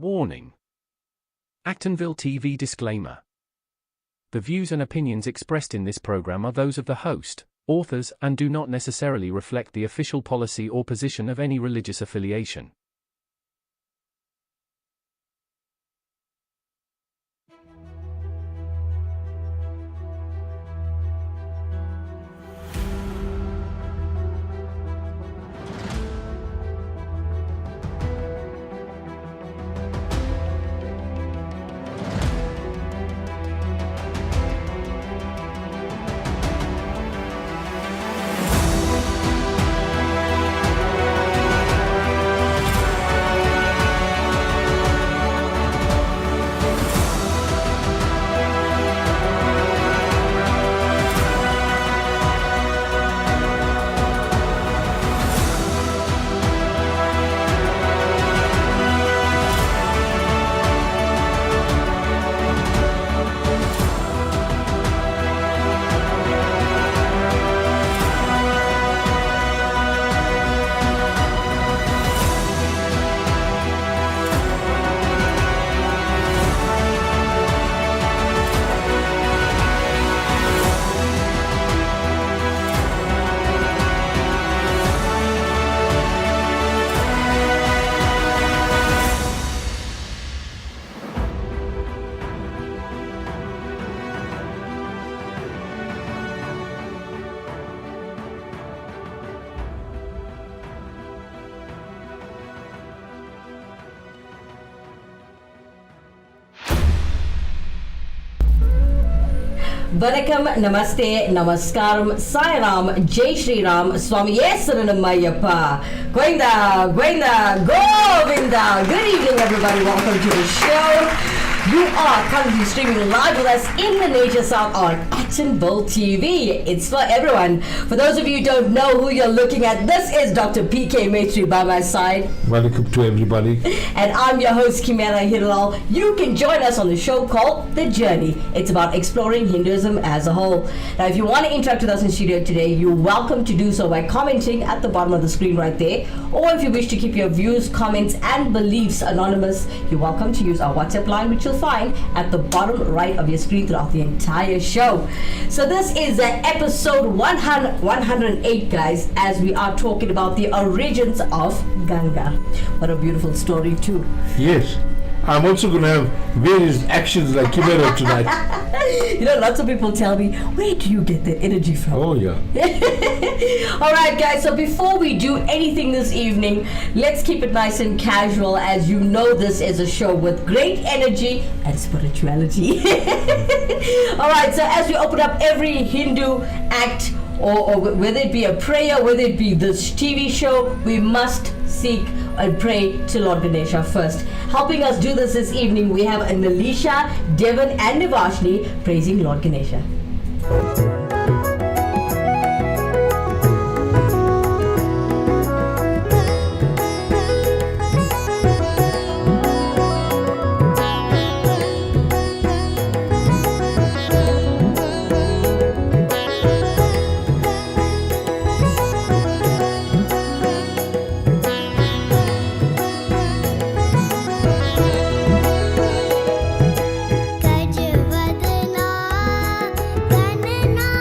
Warning. Actonville TV disclaimer. The views and opinions expressed in this program are those of the host, authors, and do not necessarily reflect the official policy or position of any religious affiliation. Vanakkam, Namaste, Namaskaram, Sai Ram, Jai Shri Ram, Swami Saranamayyappa, Govinda, Govinda, Govinda. Good evening, everybody. Welcome to the show. You are currently streaming live with us in the Nature South on Actonville TV. It's for everyone. For those of you who don't know who you're looking at, this is Dr. PK Maistry by my side. Welcome to everybody. And I'm your host, Kimera, Heeralal. You can join us on the show called The Journey. It's about exploring Hinduism as a whole. Now, if you want to interact with us in studio today, you're welcome to do so by commenting at the bottom of the screen right there. Or if you wish to keep your views, comments, and beliefs anonymous, you're welcome to use our WhatsApp line, which you'll find at the bottom right of your screen throughout the entire show. So this is episode 108, guys, as we are talking about the origins of Ganga. What a beautiful story too. Yes. I'm also going to have various actions like Kimera tonight. You know, lots of people tell me, where do you get that energy from? Oh, yeah. Alright, guys, so before we do anything this evening, let's keep it nice and casual. As you know, this is a show with great energy and spirituality. Alright, so as we open up every Hindu act, or whether it be a prayer, whether it be this TV show, we must seek and pray to Lord Ganesha first. Helping us do this evening, we have Analisha, Devon, and Nivashni praising Lord Ganesha. Gajvadana, Ganana.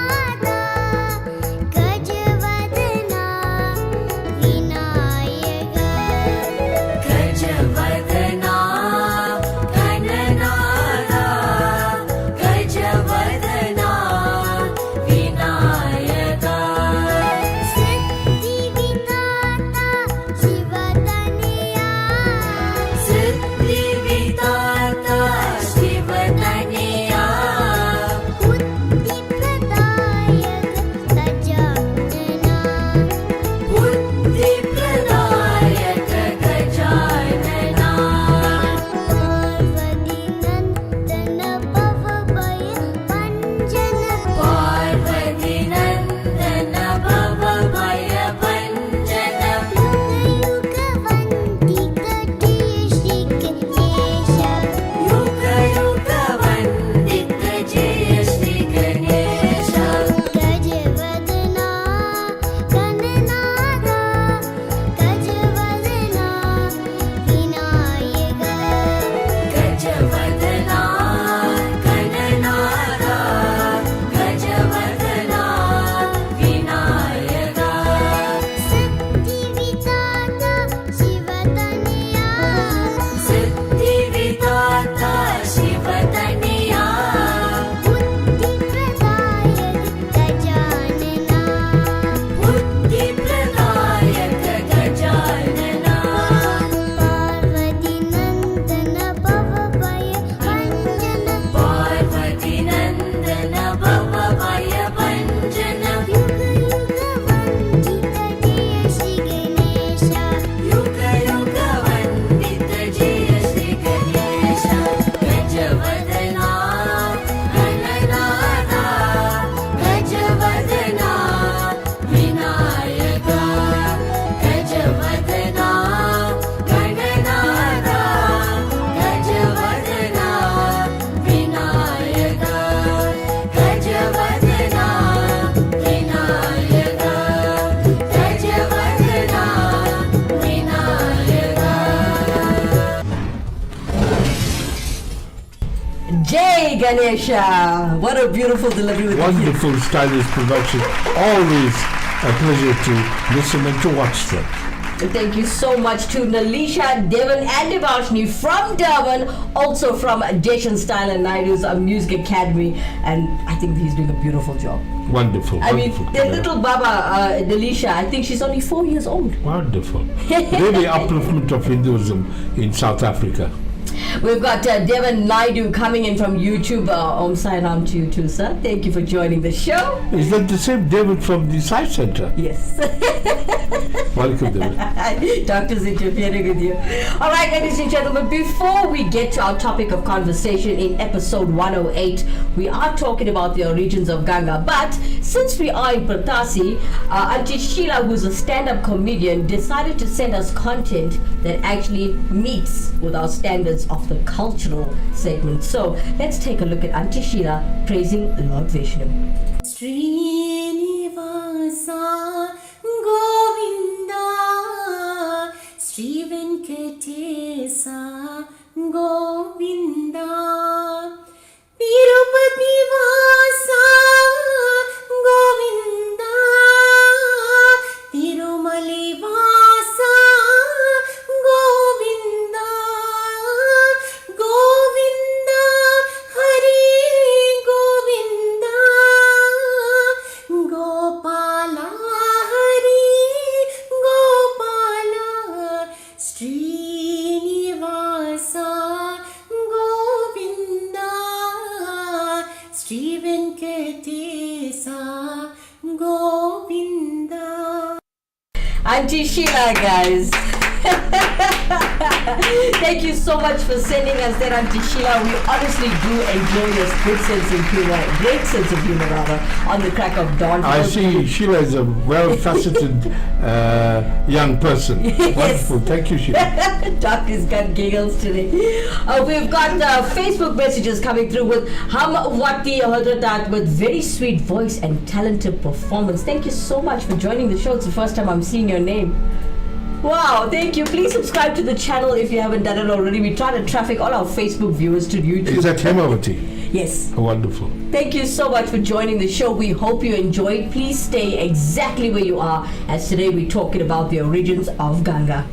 Ganesha. What a beautiful delivery with the kids. Wonderful, stylish production. Always a pleasure to listen and to watch them. Thank you so much to Nalisha, Devon and Devashni from Durban, also from Deshan Style and Naidu's Music Academy, and I think he's doing a beautiful job. Wonderful. I mean, wonderful. the little Baba, Nalisha, I think she's only 4 years old. Wonderful. Really upliftment of Hinduism in South Africa. We've got Devon Naidu coming in from YouTube. Om Sai Ram to you too, sir. Thank you for joining the show. Is that the same David from the Science Center? Yes. Welcome, David. Doctor's interfering with you. All right, ladies and gentlemen, before we get to our topic of conversation in episode 108, we are talking about the origins of Ganga. But since we are in Protasi, Auntie Sheila, who's a stand-up comedian, decided to send us content that actually meets with our standards of the cultural segment. So let's take a look at Auntie Sheila praising Lord Vishnu. Srinivasa Govinda Sri Venkatesa Govinda Tirupati Vasa Govinda Tirumali Vasa Govinda Govinda Hari Govinda Gopala Hari Gopala Srinivasa Govinda Sri Venkatesa Govinda. Auntie Sheila, guys. Thank you so much for sending us that, Auntie Sheila. We honestly do enjoy your good sense of humor, great sense of humor rather, on the crack of dawn. I see Sheila is a well-faceted young person. Yes. Wonderful. Thank you, Sheila. Doc has got giggles today. We've got Facebook messages coming through with Hamwati Hadratat with very sweet voice and talented performance. Thank you so much for joining the show. It's the first time I'm seeing your name. Wow, thank you. Please subscribe to the channel if you haven't done it already. We try to traffic all our Facebook viewers to YouTube. Is that Hemavati? Yes. Wonderful. Thank you so much for joining the show. We hope you enjoyed. Please stay exactly where you are, as today we're talking about the origins of Ganga.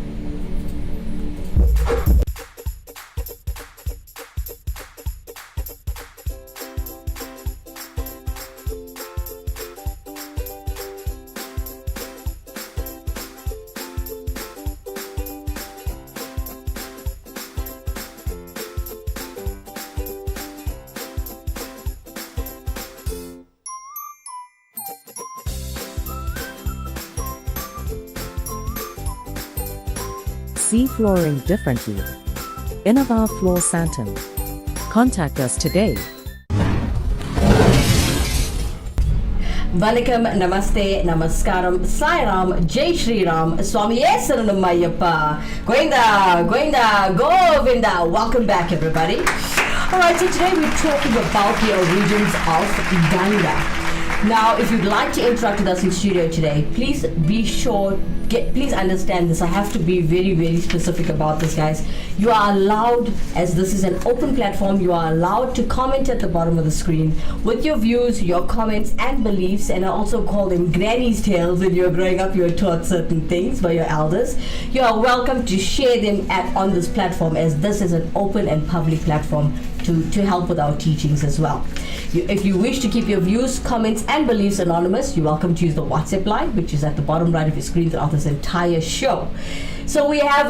See flooring differently. Innova Floor Santam. Contact us today. Vanakkam, Namaste, Namaskaram, Sairam, Jai Shri Ram, Swami Saranam Ayyappa, Govinda, Govinda, Govinda. Welcome back, everybody. Alright, so today we're talking about the origins of Ganga. Now, if you'd like to interact with us in studio today, please be sure, please understand this. I have to be very, very specific about this, guys. You are allowed, as this is an open platform, you are allowed to comment at the bottom of the screen with your views, your comments and beliefs, and I also call them granny's tales. When you're growing up, you were taught certain things by your elders. You are welcome to share them on this platform, as this is an open and public platform to help with our teachings as well. If you wish to keep your views, comments and beliefs anonymous, you're welcome to use the WhatsApp line, which is at the bottom right of your screen throughout this entire show. So we have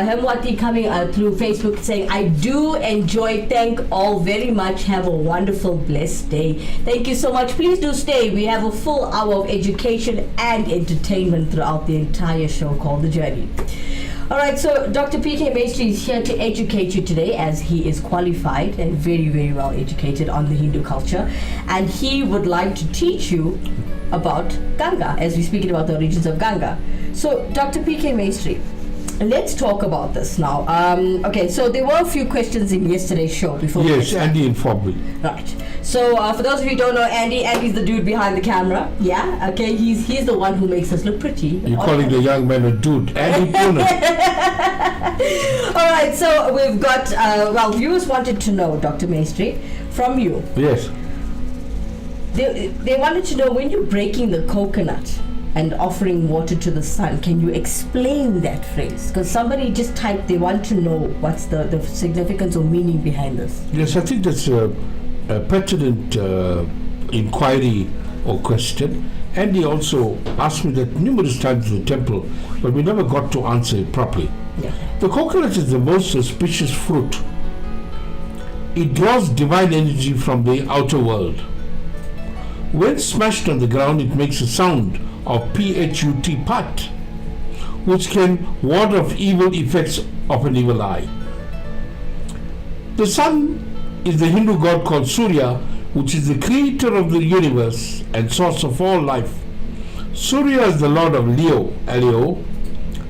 Hemwati coming through Facebook saying, I do enjoy, thank all very much, have a wonderful, blessed day. Thank you so much. Please do stay. We have a full hour of education and entertainment throughout the entire show called The Journey. Alright, so Dr. P.K. Maistry is here to educate you today, as he is qualified and very, very well educated on the Hindu culture, and he would like to teach you about Ganga, as we're speaking about the origins of Ganga. So, Dr. P.K. Maistry, let's talk about this now. Okay, so there were a few questions in yesterday's show before. Yes, Andy informed me. Right. So for those of you who don't know Andy's the dude behind the camera. Yeah. Okay. He's the one who makes us look pretty. You're calling the young man a dude. Andy Pooner. All right. So we've got viewers wanted to know, Dr. Maistry, from you. Yes. They wanted to know, when you're breaking the coconut and offering water to the sun, can you explain that phrase? Because somebody just typed, they want to know what's the significance or meaning behind this. Yes, I think that's a pertinent inquiry or question. And he also asked me that numerous times in the temple, but we never got to answer it properly. Yeah. The coconut is the most auspicious fruit. It draws divine energy from the outer world. When smashed on the ground, it makes a sound of P-H-U-T, pat, which can ward off evil effects of an evil eye. The sun is the Hindu god called Surya, which is the creator of the universe and source of all life. Surya is the lord of Leo, L-E-O,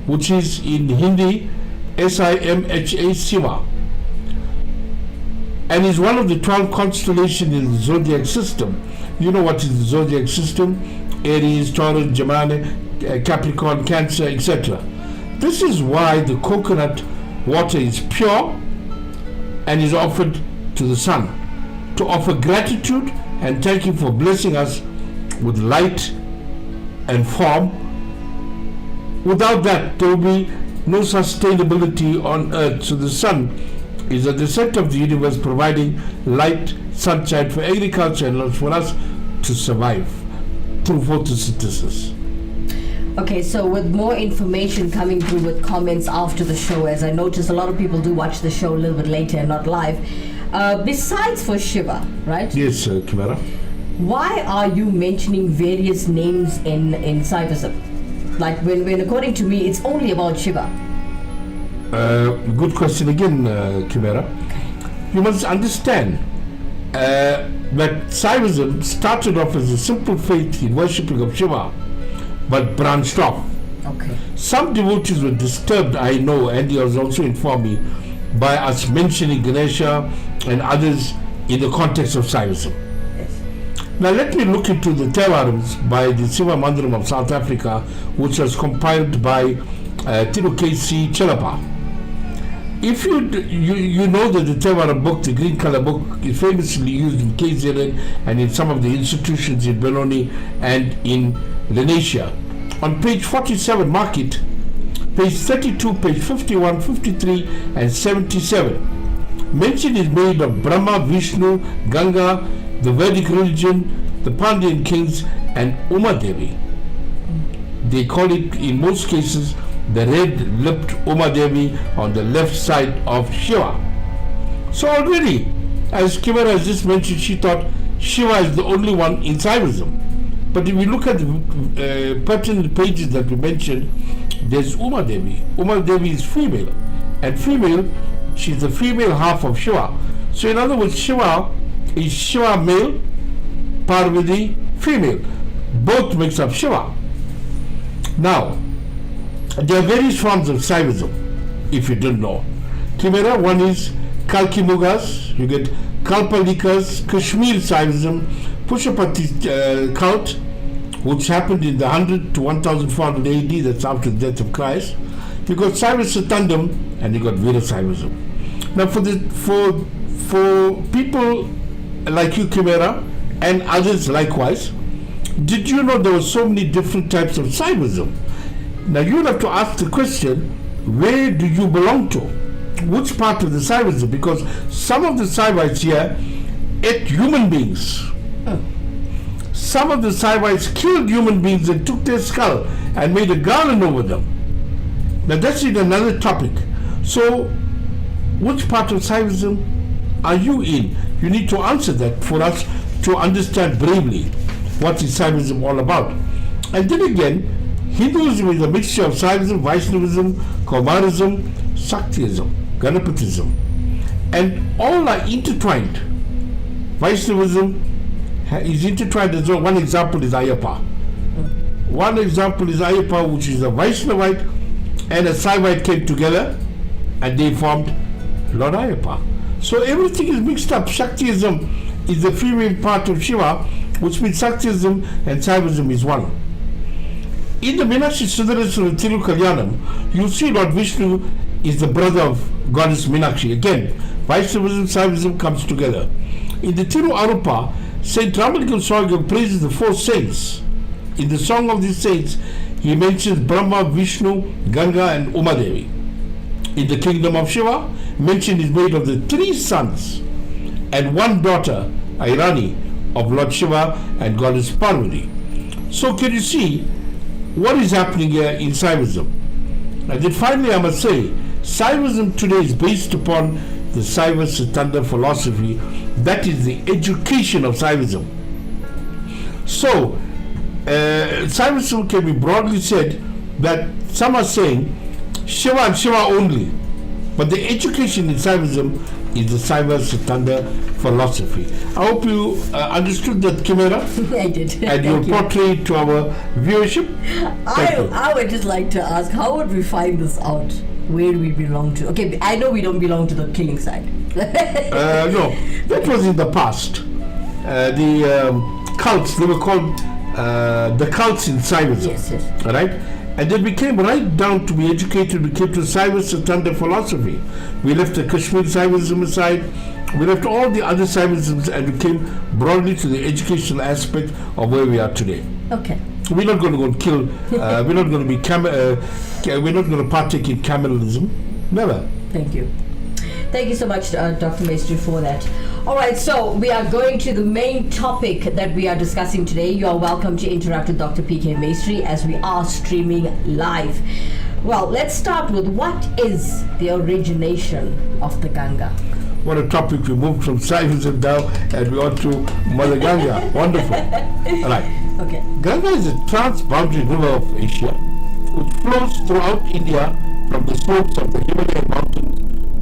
which is in Hindi S-I-M-H-A, Shiva, and is one of the 12 constellations in the zodiac system. You know what is the zodiac system? Aries, Taurus, Gemini, Capricorn, Cancer, etc. This is why the coconut water is pure and is offered to the sun, to offer gratitude and thank Him for blessing us with light and form. Without that, there will be no sustainability on earth. So the sun is at the center of the universe, providing light, sunshine for agriculture and for us to survive through photosynthesis. Okay, so with more information coming through with comments after the show, as I noticed a lot of people do watch the show a little bit later and not live. Besides for Shiva, right? Yes, Kimera. Why are you mentioning various names in Saivism? Like when according to me, it's only about Shiva. Good question again, Kimera. You must understand that Saivism started off as a simple faith in worshipping of Shiva, but branched off. Okay. Some devotees were disturbed, I know, and he has also informed me, by us mentioning Ganesha and others in the context of Saivism. Yes. Now let me look into the Thevarams by the Siva Mandiram of South Africa, which was compiled by Tirukesi Chelapa. If you know that the Thevaram book, the green color book, is famously used in KZN and in some of the institutions in Benoni and in Lenasia. On page 47, mark it, page 32, page 51, 53 and 77. Mention is made of Brahma, Vishnu, Ganga, the Vedic religion, the Pandyan kings and Uma Devi. They call it in most cases the red-lipped Uma Devi on the left side of Shiva. So already, as Kimera has just mentioned, she thought Shiva is the only one in Saivism. But if you look at the pertinent pages that we mentioned, there's Uma Devi. Uma Devi is female. And female, she's the female half of Shiva. So in other words, Shiva is Shiva male, Parvati female. Both makes up Shiva. Now, there are various forms of Saivism, if you didn't know. Kimera, one is Kalkimugas, you get Kalpalikas, Kashmir Saivism, Pushapati cult, which happened in the 100 to 1400 AD, that's after the death of Christ. You got Saivasatandam and you got Veera Saivism. Now for people like you, Kimera, and others likewise, did you know there were so many different types of Saivism? Now you have to ask the question, where do you belong to? Which part of the Saivism? Because some of the Saivites here ate human beings. Some of the Saivites killed human beings and took their skull and made a garland over them. Now that's in another topic. So which part of Saivism are you in? You need to answer that for us to understand bravely what is Saivism all about. And then again, Hinduism is a mixture of Saivism, Vaishnavism, Kaumarism, Shaktism, Ganapatism, and all are intertwined. Vaishnavism is intertwined as well. One example is Ayyappa. One example is Ayyappa, which is a Vaishnavite and a Saivite came together and they formed Lord Ayyappa. So everything is mixed up. Shaktism is the female part of Shiva, which means Shaktism and Saivism is one. In the Meenakshi Sudarasana Thiru Kalyanam, you see Lord Vishnu is the brother of goddess Meenakshi. Again, Vaishnavism, Saivism comes together. In the Tiru Arupa, Saint Ramalikam Swami praises the 4 saints. In the Song of the Saints, he mentions Brahma, Vishnu, Ganga and Umadevi. In the Kingdom of Shiva, mention is made of the 3 sons and 1 daughter, Irani, of Lord Shiva and Goddess Parvati. So can you see what is happening here in Saivism? And then finally I must say, Saivism today is based upon the Saiva Siddhanta philosophy, that is the education of Saivism. So, Saivism can be broadly said that some are saying Shiva and Shiva only, but the education in Saivism is the Saiva Siddhanta philosophy. I hope you understood that, Kimera. I did. And your portray to our viewership. I would just like to ask, how would we find this out? Where we belong to? Okay, I know we don't belong to the killing side. No, that was in the past. The cults, they were called the cults in Saivism. Yes. Right? And they became right down to be educated. We came to Saiva Siddhanta philosophy. We left the Kashmir Saivism aside. We left all the other Saivisms and we came broadly to the educational aspect of where we are today. Okay. We're not going to go and kill. We're not going to be. We're not going to partake in camelinism. Never. Thank you. Thank you so much, Dr. Maistry, for that. All right, so we are going to the main topic that we are discussing today. You are welcome to interact with Dr. P.K. Maistry as we are streaming live. Well, let's start with what is the origination of the Ganga? What a topic. We moved from Saivism down and we on to Mother Ganga. Wonderful. All right. Okay. Ganga is a trans-boundary river of Asia which flows throughout India from the slopes of the Himalayan mountains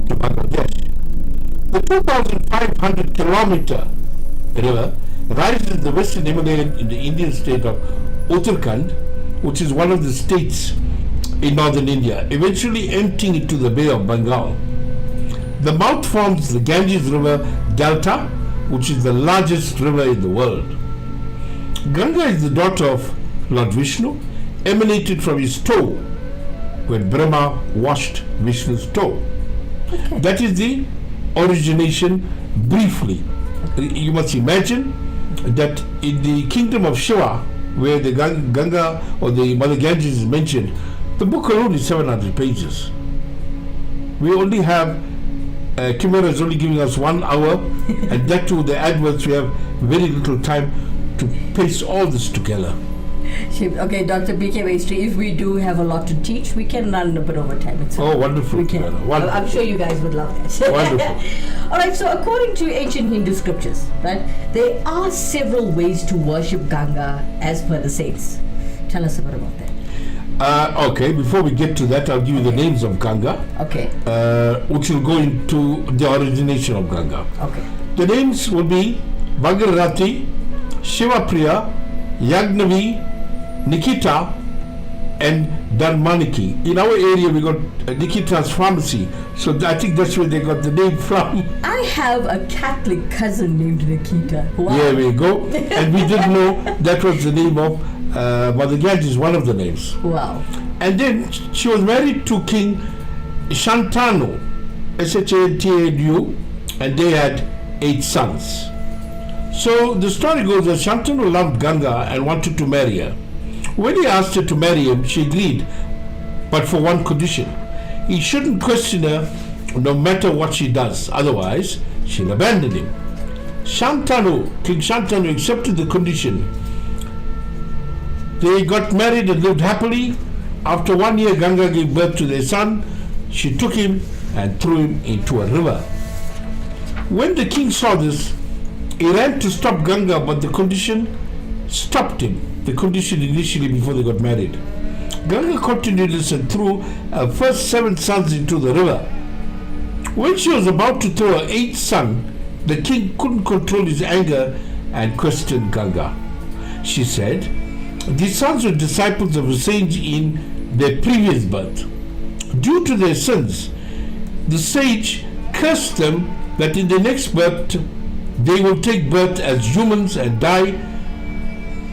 to Bangladesh. The 2,500-kilometer river rises in the western Himalayan in the Indian state of Uttarakhand, which is one of the states in northern India, eventually emptying into the Bay of Bengal. The mouth forms the Ganges River Delta, which is the largest river in the world. Ganga is the daughter of Lord Vishnu, emanated from his toe when Brahma washed Vishnu's toe. Okay. That is the origination briefly. You must imagine that in the kingdom of Shiva, where the Ganga or the Mother Ganges is mentioned, the book alone is 700 pages. We only have Kimera is only giving us 1 hour, and that too, the adverts, we have very little time to paste all this together. Okay, Dr. P.K. Maistry, if we do have a lot to teach, we can run a bit over time. It's Oh, wonderful. We can. Kimera, wonderful. I'm sure you guys would love that. Wonderful. All right, so according to ancient Hindu scriptures, right, there are several ways to worship Ganga as per the saints. Tell us a bit about that. Okay, before we get to that, I'll give you the names of Ganga, Okay. which will go into the origination of Ganga. Okay. The names will be Bhagirati, Shivapriya, Yagnavi, Nikita, and Dharmaniki. In our area, we got Nikita's pharmacy, so I think that's where they got the name from. I have a Catholic cousin named Nikita. Wow. There we go. And we didn't know that was the name of Mother Ganges, one of the names. Wow. And then she was married to King Shantanu, Shantanu, and they had 8 sons. So the story goes that Shantanu loved Ganga and wanted to marry her. When he asked her to marry him, she agreed, but for one condition. He shouldn't question her no matter what she does, otherwise she'll abandon him. King Shantanu accepted the condition. They got married and lived happily. After 1 year, Ganga gave birth to their son. She took him and threw him into a river. When the king saw this, he ran to stop Ganga, but the condition stopped him. The condition initially before they got married. Ganga continued this and threw her first 7 sons into the river. When she was about to throw her 8th son, the king couldn't control his anger and questioned Ganga. She said, "These sons were disciples of a sage in their previous birth. Due to their sins, the sage cursed them that in their next birth they will take birth as humans and die,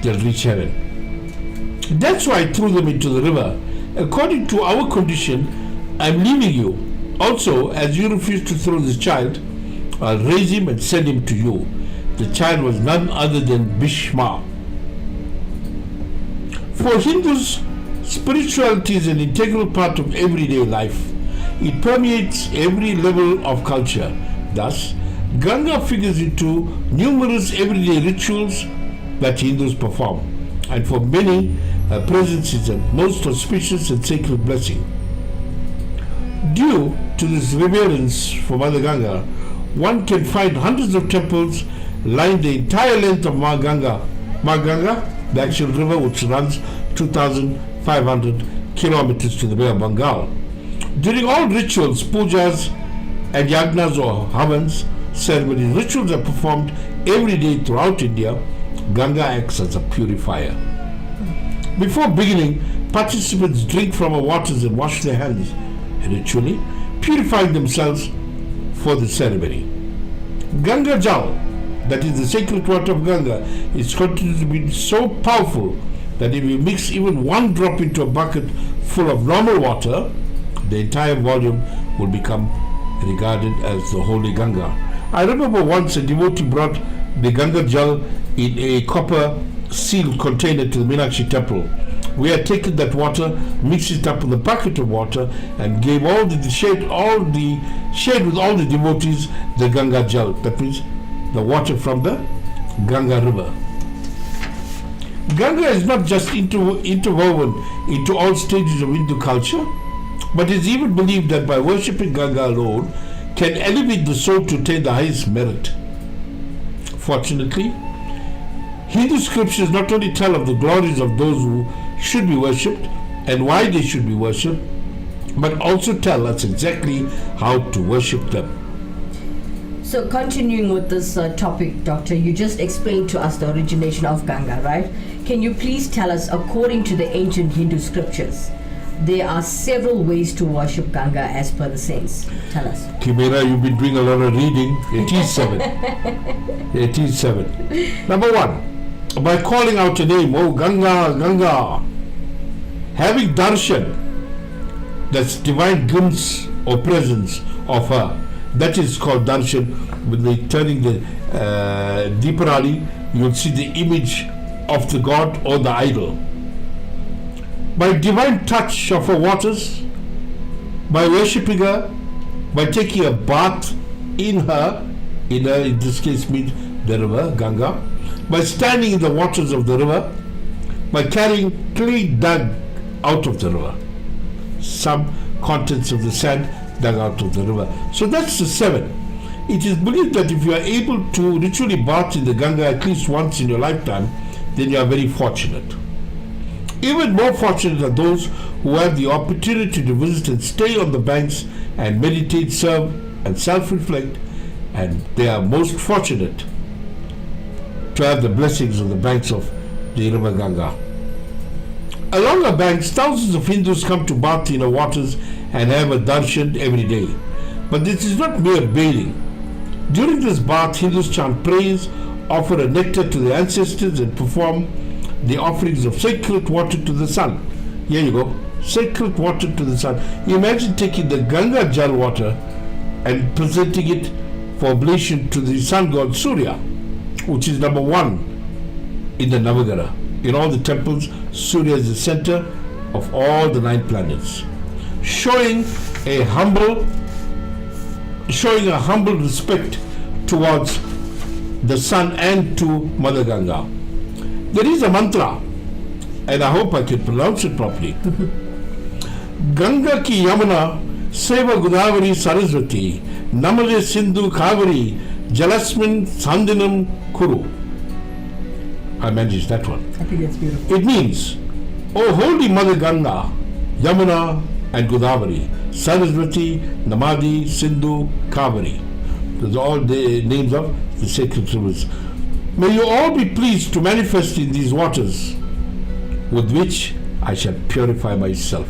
they'll reach heaven. That's why I threw them into the river. According to our condition, I'm leaving you. Also, as you refuse to throw this child, I'll raise him and send him to you. The child was none other than Bhishma. For Hindus, spirituality is an integral part of everyday life. It permeates every level of culture. Thus, Ganga figures into numerous everyday rituals that Hindus perform, and for many, her presence is a most auspicious and sacred blessing. Due to this reverence for Mother Ganga, one can find hundreds of temples line the entire length of Ganga, the actual river which runs 2,500 kilometers to the Bay of Bengal. During all rituals, pujas and yagnas or havans ceremonies, rituals are performed every day throughout India. Ganga acts as a purifier. Before beginning, participants drink from her waters and wash their hands, ritually purifying themselves for the ceremony. Ganga Jal, that is the sacred water of Ganga, is considered to be so powerful that if you mix even one drop into a bucket full of normal water, the entire volume will become regarded as the holy Ganga. I remember once a devotee brought the Ganga Jal in a copper sealed container to the Meenakshi temple. We had taken that water, mixed it up with a bucket of water, and gave shared with all the devotees the Ganga Jal. That means the water from the Ganga river. Ganga is not just interwoven into all stages of Hindu culture, but is even believed that by worshipping Ganga alone can elevate the soul to attain the highest merit. Fortunately, Hindu scriptures not only tell of the glories of those who should be worshipped and why they should be worshipped, but also tell us exactly how to worship them. So continuing with this topic, Doctor, you just explained to us the origination of Ganga, right? Can you please tell us, according to the ancient Hindu scriptures, there are several ways to worship Ganga as per the saints. Tell us. Kimera, you've been doing a lot of reading. 87. Number 1, by calling out a name, oh Ganga, Ganga. Having darshan, that's divine glimpse or presence of her. That is called darshan. When they turning the Deepavali, you will see the image of the god or the idol. By divine touch of her waters, by worshipping her, by taking a bath in her, in this case means the river, Ganga, by standing in the waters of the river, by carrying clay dug out of the river, some contents of the sand dug out of the river. So that's the 7. It is believed that if you are able to ritually bath in the Ganga at least once in your lifetime, then you are very fortunate. Even more fortunate are those who have the opportunity to visit and stay on the banks and meditate, serve and self-reflect, and they are most fortunate to have the blessings of the banks of the river Ganga. Along her banks, thousands of Hindus come to bath in her waters and have a darshan every day. But this is not mere bathing. During this bath, Hindus chant prayers, offer a nectar to the ancestors, and perform the offerings of sacred water to the sun. Here you go, sacred water to the sun. You imagine taking the Ganga Jal water and presenting it for oblation to the sun god Surya, which is number 1 in the Navagara. In all the temples, Surya is the center of all the 9 planets, showing a humble respect towards the sun and to Mother Ganga. There is a mantra, and I hope I can pronounce it properly. Ganga ki Yamuna Seva Godavari Saraswati Namale Sindhu Kavari Jalasmin Sandinam Kuru. I managed that one. I think that's beautiful. It means, O Holy Mother Ganga, Yamuna and Godavari, Saraswati, Namadi, Sindhu, Kavari. Those are all the names of the sacred rivers. May you all be pleased to manifest in these waters, with which I shall purify myself.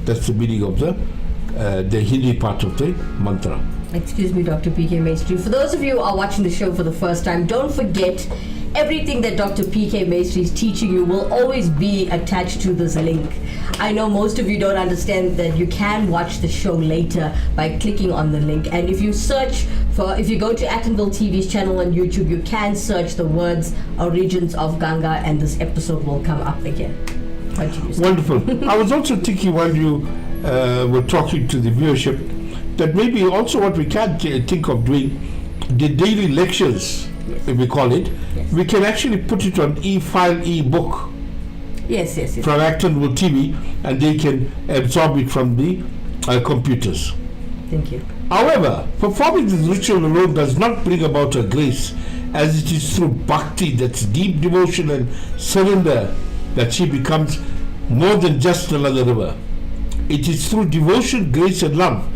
That's the meaning of the Hindi part of the mantra. Excuse me, Dr. P.K. Maistry. For those of you who are watching the show for the first time, don't forget, everything that Dr. P.K. Maistry is teaching you will always be attached to this link. I know most of you don't understand that you can watch the show later by clicking on the link. And if you go to Actonville TV's channel on YouTube, you can search the words Origins of Ganga and this episode will come up again. Wonderful. I was also thinking while you were talking to the viewership that maybe also what we can think of doing, the daily lectures, if we call it, we can actually put it on e-file, e-book. Yes. From Actonville TV, and they can absorb it from the computers. Thank you. However, performing this ritual alone does not bring about a grace, as it is through bhakti, that's deep devotion and surrender, that she becomes more than just another river. It is through devotion, grace and love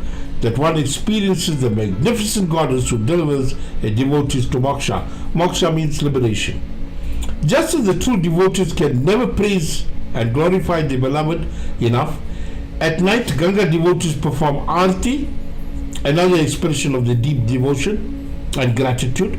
that one experiences the magnificent goddess who delivers a devotee to moksha. Moksha means liberation. Just as the true devotees can never praise and glorify the beloved enough, at night Ganga devotees perform arti, another expression of the deep devotion and gratitude.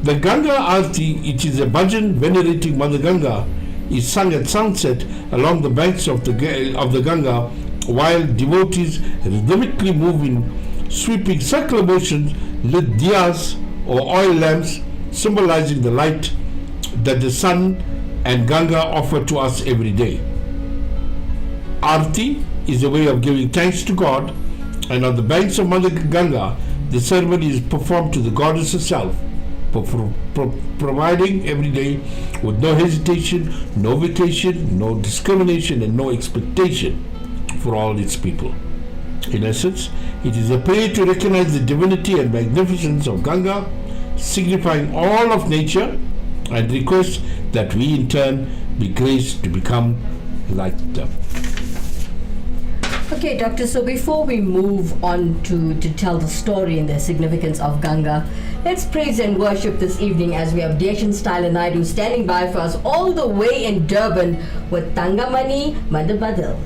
The Ganga arti, it is a bhajan venerating Mother Ganga, is sung at sunset along the banks of the Ganga, while devotees rhythmically move in sweeping circular motions, lit diyas or oil lamps, symbolizing the light that the sun and Ganga offer to us every day. Arti is a way of giving thanks to God, and on the banks of Mother Ganga, the ceremony is performed to the goddess herself, providing every day with no hesitation, no vacation, no discrimination, and no expectation for all its people. In essence, it is a prayer to recognize the divinity and magnificence of Ganga, signifying all of nature, and request that we in turn be graced to become like them. Okay, Doctor, so before we move on to tell the story and the significance of Ganga, let's praise and worship this evening as we have Deshan Style and Naidu standing by for us all the way in Durban with Tangamani Madabadil.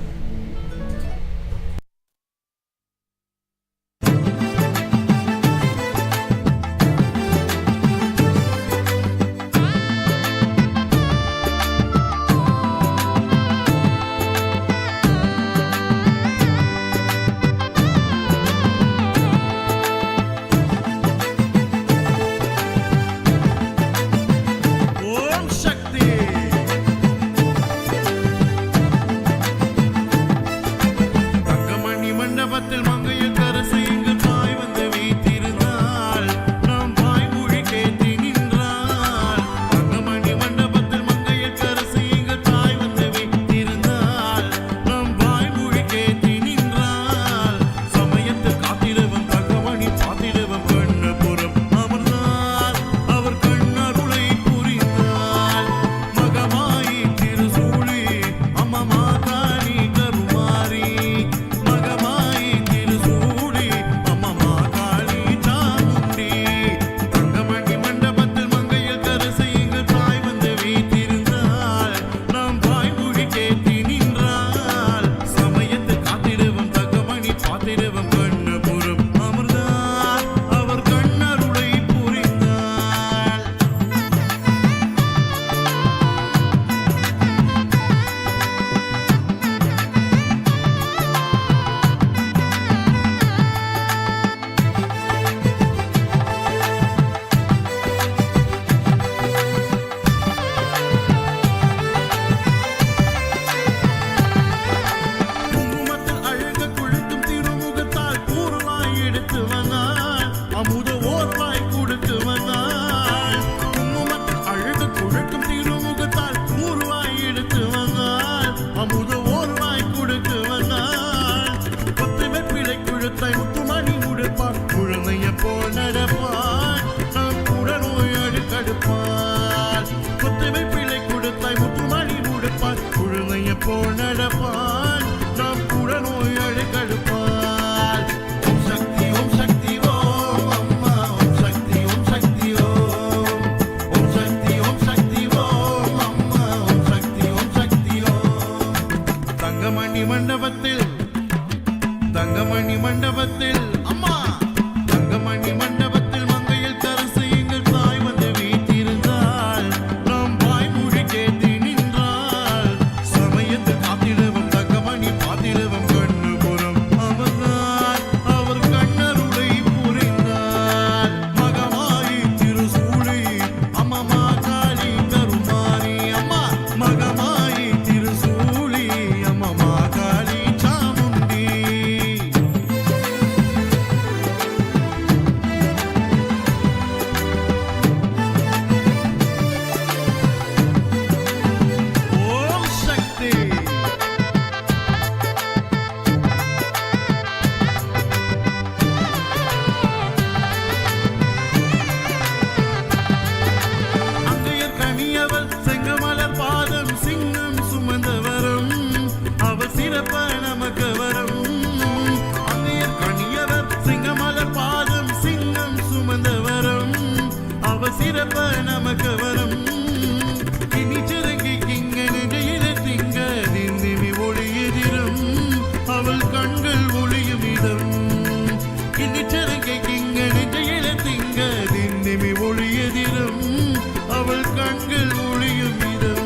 கண்கள் ஒளியும் இடம் கிண்ணிச்சரங்கை கிங்கணிந்த இளத்திங்க திண்ணிமி ஒளியதிரம் அவள் கண்கள் ஒளியும் இடம்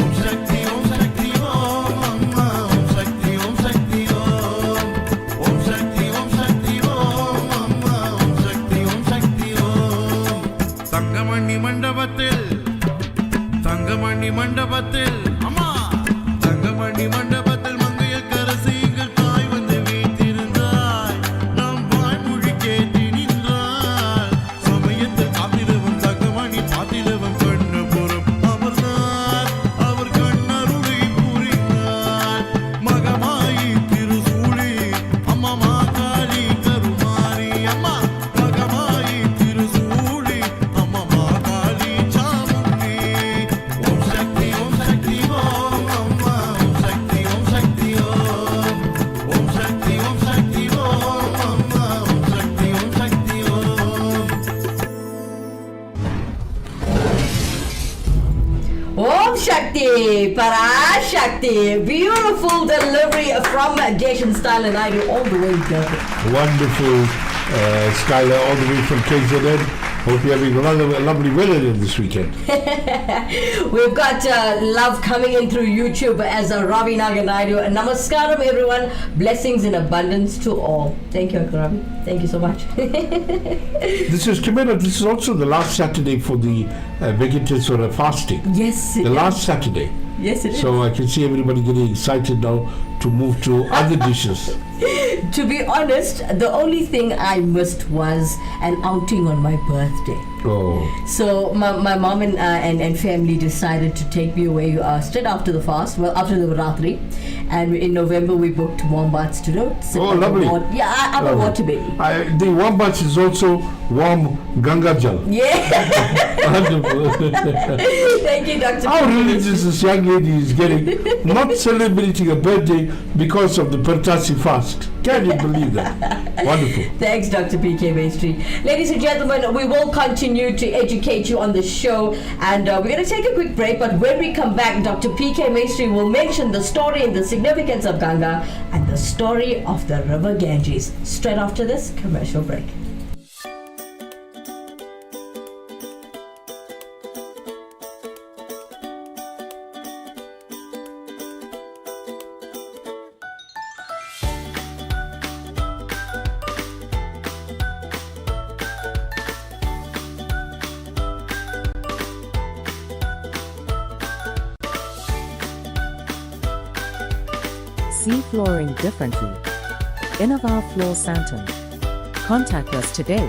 ஓம் சக்தி ஓம் சக்தி ஓம் அம்மா ஓம் சக்தி ஓம் சக்தி ஓம் ஓம் சக்தி ஓம் சக்தி ஓம் அம்மா ஓம் சக்தி ஓம் சக்தி ஓம் தங்கமணி மண்டபத்தில் அம்மா தங்கமணி மண்டபத்தில் மங்கையர் கரசிகள் தாய் வந்து வீட்டிருந்தாய் நாம் வாய்மொழி கேட்டு நின்றாள் சமயத்தில் காத்திரவன் தங்கமணி பாத்திரவன் கண்ணபுரம் அமர்ந்தார் அவர் கண்ணருளை கூறினார் மகமாயி திருசூழி அம்மா மாகாளி கருமாரி அம்மா மகமாயி திருசூழி அம்மா மாகாளி சாமுண்டி ஓம் சக்தி ஓம் சக்தி ஓம் அம்மா ஓம் சக்தி ஓம் சக்தி ஓம் ஓம் சக்தி ஓம் சக்தி ஓம் அம்மா ஓம் Shakti Om Shakti Om Om Shakti, Parashakti, beautiful delivery from Jason Style and I do all the way together. Wonderful, Skylar, all the way from KZN. Hope you're having a lovely weather this weekend. We've got love coming in through YouTube as Ravi Naganaidu. Namaskaram everyone, blessings in abundance to all. Thank you, Uncle Ravi. Thank you so much. This is Kimera. This is also the last Saturday for the vegetarian fasting. Yes, it The is. last Saturday. Yes, it is. So I can see everybody getting excited now to move to other dishes. To be honest, the only thing I missed was an outing on my birthday. Oh, So my mom and family decided to take me away straight after the fast, well after the Ratri, and in November we booked warm baths to do. Oh, lovely. I'm a Lovely. water baby. the warm bath is also warm Ganga Jal. Yeah. Wonderful. Thank you, Dr. How religious this young lady is getting, not celebrating a birthday because of the Pertasi fast. Can you believe that? Wonderful. Thanks, Dr. PK Maistry. Ladies and gentlemen, we will continue to educate you on the show, and we're going to take a quick break, but when we come back, Dr. PK Maistry will mention the story and the significance of Ganga and the story of the river Ganges. Straight after this commercial break. See flooring differently. Innova Floor Santam. Contact us today.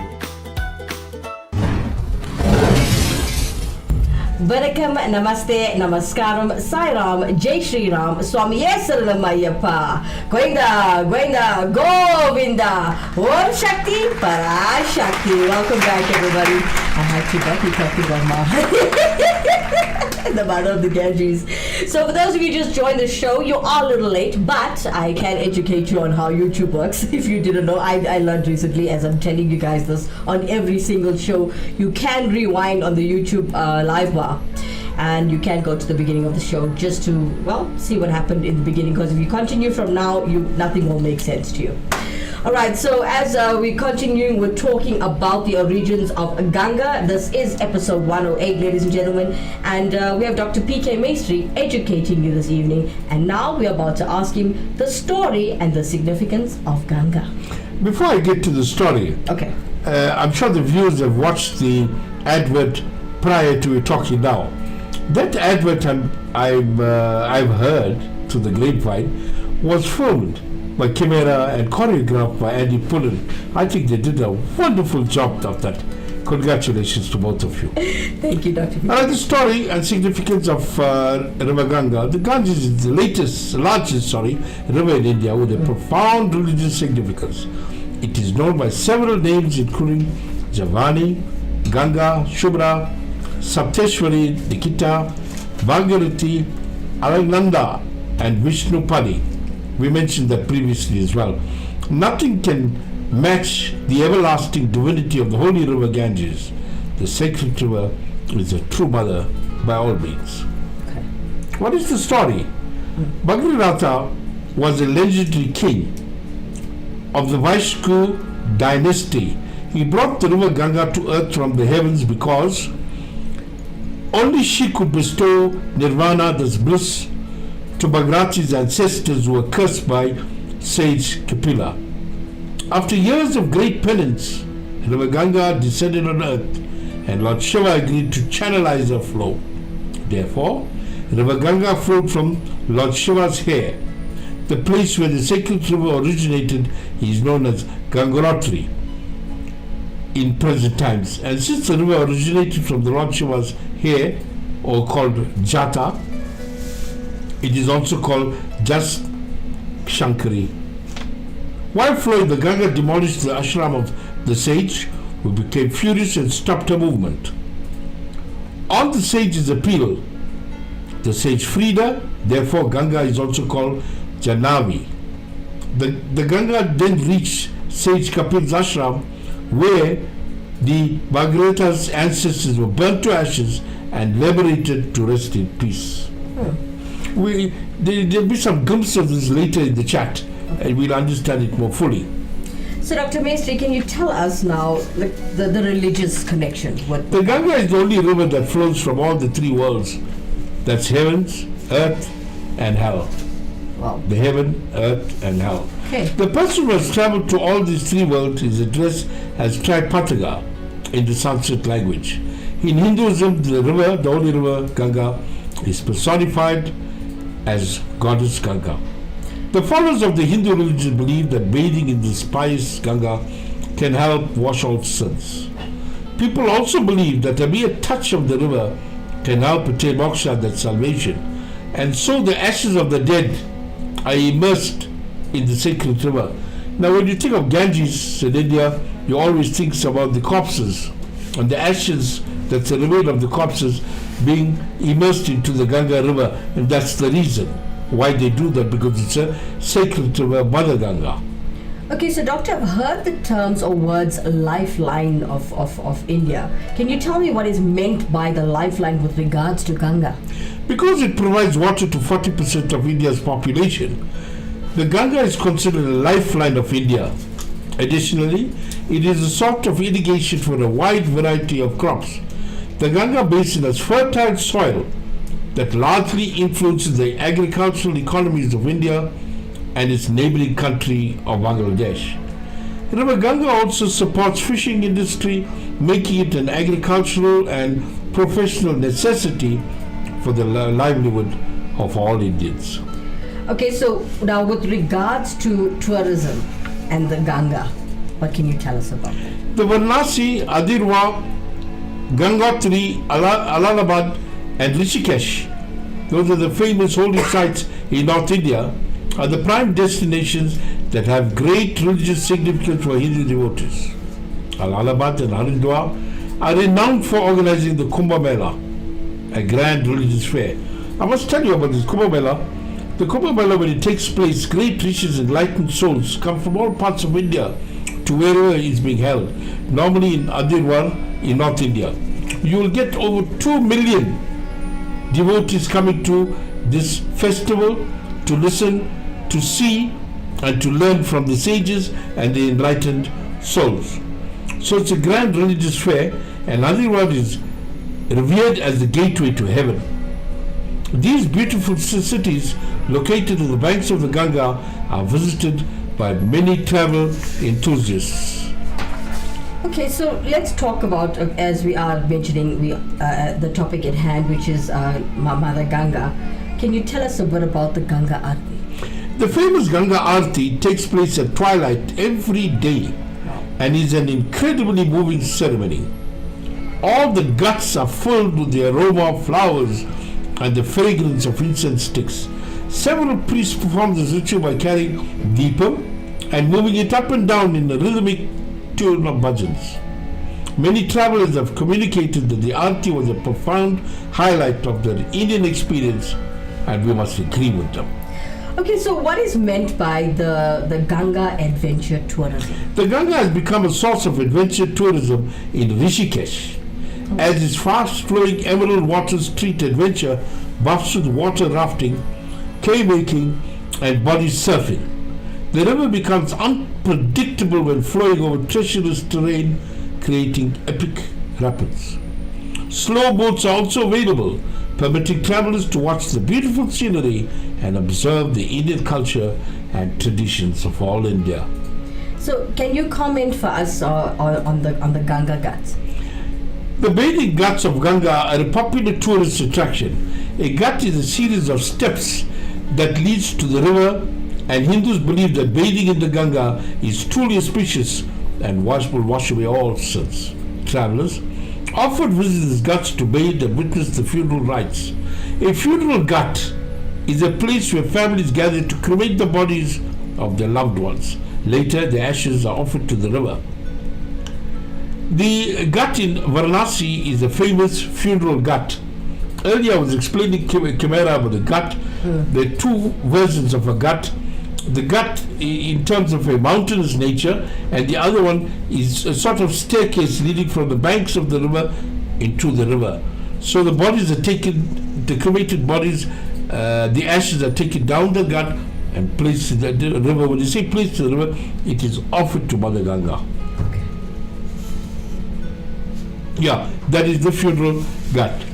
Vanakkam, Namaste, Namaskaram, Sai Ram, Jai Shri Ram, Swami Saramayappa, Govinda, Govinda, Govinda, Om Shakti, Parashakti. Welcome back, everybody. I had to be talking about the mother of the Ganges. So for those of you who just joined the show, you are a little late, but I can educate you on how YouTube works. If you didn't know, I learned recently, as I'm telling you guys this on every single show. You can rewind on the YouTube live bar, and you can go to the beginning of the show just to, well, see what happened in the beginning, because if you continue from now, nothing will make sense to you. Alright, so as we continue, we're talking about the origins of Ganga. This is episode 108, ladies and gentlemen, and we have Dr. PK Maistry educating you this evening, and now we're about to ask him the story and the significance of Ganga. Before I get to the story, Okay. I'm sure the viewers have watched the advert prior to talking now. That advert I've heard through the grapevine was filmed by Kimera and choreographed by Andy Pullen. I think they did a wonderful job of that. Congratulations to both of you. Thank you, Dr. PK. The story and significance of River Ganga. The Ganges is the largest river in India with a profound religious significance. It is known by several names including Javani, Ganga, Shubhra, Sapteshwari, Nikita, Bhagirathi, Alagnanda, and Vishnupadi. We mentioned that previously as well. Nothing can match the everlasting divinity of the holy river Ganges. The sacred river is a true mother by all means. Okay. What is the story? Bhagirathi was a legendary king of the Vaishku dynasty. He brought the river Ganga to earth from the heavens because only she could bestow nirvana, this bliss, to Bhagrati's ancestors who were cursed by sage Kapila. After years of great penance, river Ganga descended on earth and Lord Shiva agreed to channelize her flow. Therefore, river Ganga flowed from Lord Shiva's hair. The place where the sacred river originated is known as Gangaratri in present times. And since the river originated from the Lord Shiva's hair, or called Jata, it is also called Jas Shankari. While flowing, the Ganga demolished the ashram of the sage, who became furious and stopped her movement. On the sage's appeal, the sage freed her. Therefore, Ganga is also called Janavi. The Ganga then reached sage Kapil's ashram, where the Bhagirata's ancestors were burnt to ashes and liberated to rest in peace. There'll be some glimpses of this later in the chat, and we'll understand it more fully. So, Dr. Maistry, can you tell us now the religious connection? The Ganga is the only river that flows from all the three worlds. That's heavens, earth, and hell. Wow. The heaven, earth, and hell. Okay. The person who has traveled to all these three worlds is addressed as Tripataka in the Sanskrit language. In Hinduism, the only river, Ganga, is personified as goddess Ganga. The followers of the Hindu religion believe that bathing in this pious Ganga can help wash out sins. People also believe that a mere touch of the river can help attain moksha, that's salvation, and so the ashes of the dead are immersed in the sacred river. Now, when you think of Ganges in India, you always think about the corpses and the ashes, that's the remain of the corpses, being immersed into the Ganga river, and that's the reason why they do that, because it's a sacred river, Mother Ganga. Okay, so Doctor, I've heard the terms or words lifeline of India. Can you tell me what is meant by the lifeline with regards to Ganga? Because it provides water to 40% of India's population, the Ganga is considered a lifeline of India. Additionally, it is a sort of irrigation for a wide variety of crops. The Ganga basin has fertile soil that largely influences the agricultural economies of India and its neighboring country of Bangladesh. River Ganga also supports fishing industry, making it an agricultural and professional necessity for the livelihood of all Indians. Okay, so now with regards to tourism and the Ganga, what can you tell us about that? The Varanasi, Adirwa, Gangotri, Allahabad and Rishikesh, those are the famous holy sites in North India, are the prime destinations that have great religious significance for Hindu devotees. Allahabad and Haridwar are renowned for organizing the Kumbh Mela, a grand religious fair. I must tell you about this Kumbh Mela. The Kumbh Mela, when it takes place, great riches and enlightened souls come from all parts of India to wherever it is being held, normally in Adirwar in North India. You will get over 2 million devotees coming to this festival to listen, to see, and to learn from the sages and the enlightened souls. So it's a grand religious fair, and Adirwar is revered as the gateway to heaven. These beautiful cities located on the banks of the Ganga are visited by many travel enthusiasts. Okay, so let's talk about, as we are mentioning the topic at hand, which is Mother Ganga. Can you tell us a bit about the Ganga Aarti? The famous Ganga Aarti takes place at twilight every day and is an incredibly moving ceremony. All the ghats are filled with the aroma of flowers and the fragrance of incense sticks. Several priests perform this ritual by carrying deepam and moving it up and down in a rhythmic tune of bhajans. Many travelers have communicated that the Aarti was a profound highlight of their Indian experience, and we must agree with them. Okay, so what is meant by the Ganga adventure tourism? The Ganga has become a source of adventure tourism in Rishikesh, as its fast-flowing emerald waters treat adventure buffs with water rafting, cave making, and body surfing. The river becomes unpredictable when flowing over treacherous terrain, creating epic rapids. Slow boats are also available, permitting travelers to watch the beautiful scenery and observe the Indian culture and traditions of all India. So, can you comment for us on the Ganga Ghats? The bathing ghats of Ganga are a popular tourist attraction. A ghat is a series of steps that leads to the river, and Hindus believe that bathing in the Ganga is truly auspicious and will wash away all sins. Travelers often visit these ghats to bathe and witness the funeral rites. A funeral ghat is a place where families gather to cremate the bodies of their loved ones. Later, the ashes are offered to the river. The ghat in Varanasi is a famous funeral ghat. Earlier I was explaining Kimera about the ghat. There are two versions of a ghat. The ghat in terms of a mountainous nature, and the other one is a sort of staircase leading from the banks of the river into the river. So the bodies are taken, the cremated bodies, the ashes are taken down the ghat and placed in the river. When you say placed in the river, it is offered to Mother Ganga. Yeah, that is the funeral ghat.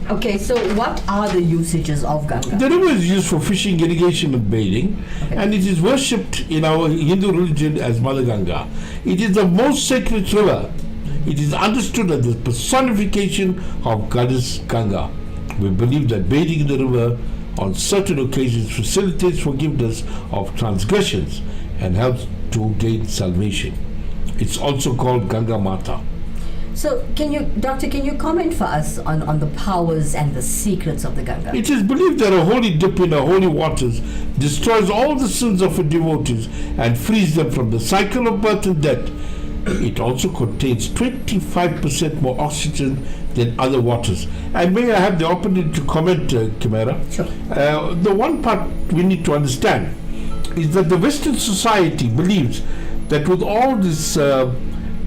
Okay, so what are the usages of Ganga? The river is used for fishing, irrigation and bathing, and it is worshipped in our Hindu religion as Mother Ganga. It is the most sacred river. It is understood as the personification of Goddess Ganga. We believe that bathing in the river on certain occasions facilitates forgiveness of transgressions and helps to gain salvation. It's also called Ganga Mata. So, Doctor, can you comment for us on the powers and the secrets of the Ganga? It is believed that a holy dip in the holy waters destroys all the sins of the devotees and frees them from the cycle of birth and death. It also contains 25% more oxygen than other waters. And may I have the opportunity to comment, Kimera? Sure. The one part we need to understand is that the Western society believes that with all this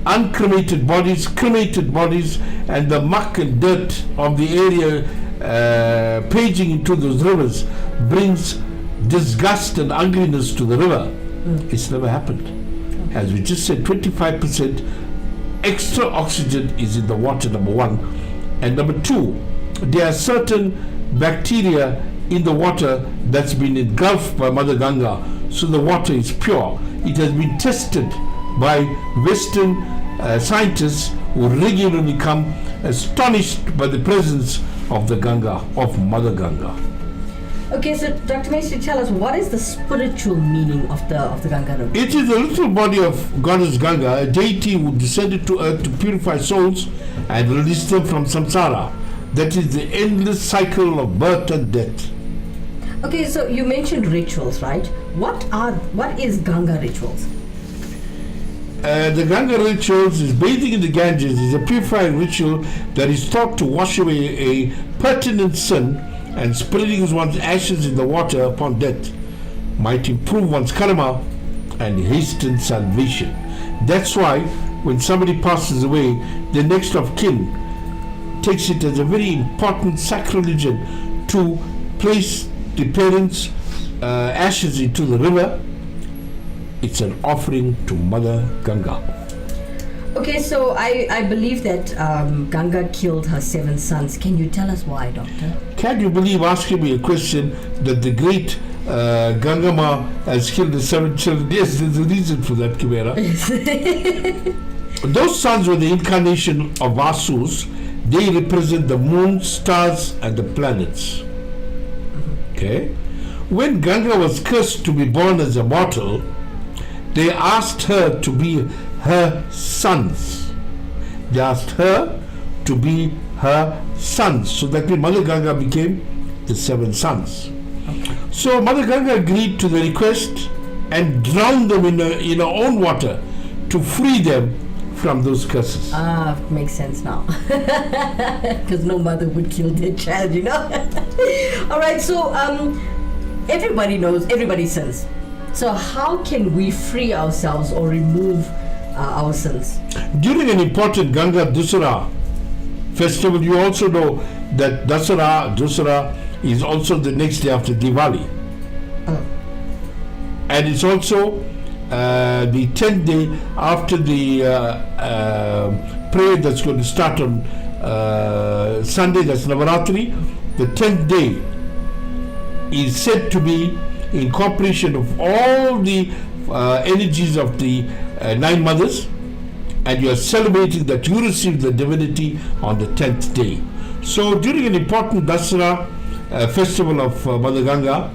uncremated bodies, cremated bodies, and the muck and dirt of the area paging into those rivers brings disgust and ugliness to the river. It's never happened. As we just said, 25% extra oxygen is in the water, number one. And number two, there are certain bacteria in the water that's been engulfed by Mother Ganga, so the water is pure. It has been tested by Western scientists who regularly come astonished by the presence of the Ganga, of Mother Ganga. Okay, so Dr. Maistry, tell us, what is the spiritual meaning of the Ganga river? It is a little body of Goddess Ganga, a deity who descended to earth to purify souls and release them from samsara. That is the endless cycle of birth and death. Okay, so you mentioned rituals, right? What is Ganga rituals? The Ganga rituals is bathing in the Ganges is a purifying ritual that is thought to wash away a pertinent sin, and spreading one's ashes in the water upon death might improve one's karma and hasten salvation. That's why when somebody passes away, the next of kin takes it as a very important sacrilegion to place the parents' ashes into the river. It's an offering to Mother Ganga. Okay, so I believe that Ganga killed her 7 sons. Can you tell us why, Doctor? Can you believe asking me a question that the great Gangama has killed the 7 children? Yes, there's a reason for that, Kimera. Those sons were the incarnation of Vasus. They represent the moon, stars, and the planets. Okay? When Ganga was cursed to be born as a mortal, they asked her to be her sons. They asked her to be her sons. So that means Mother Ganga became the 7 sons. Okay. So Mother Ganga agreed to the request and drowned them in her own water to free them from those curses. Makes sense now. Because no mother would kill their child, you know. Alright, so everybody knows, everybody sins. So how can we free ourselves or remove our sins? During an important Ganga Dusara festival, you also know that Dusara is also the next day after Diwali. and it's also the 10th day after the prayer that's going to start on Sunday, that's Navaratri. The 10th day is said to be in cooperation of all the energies of the 9 mothers, and you are celebrating that you receive the divinity on the 10th day. So during an important Dasara festival of Mother Ganga,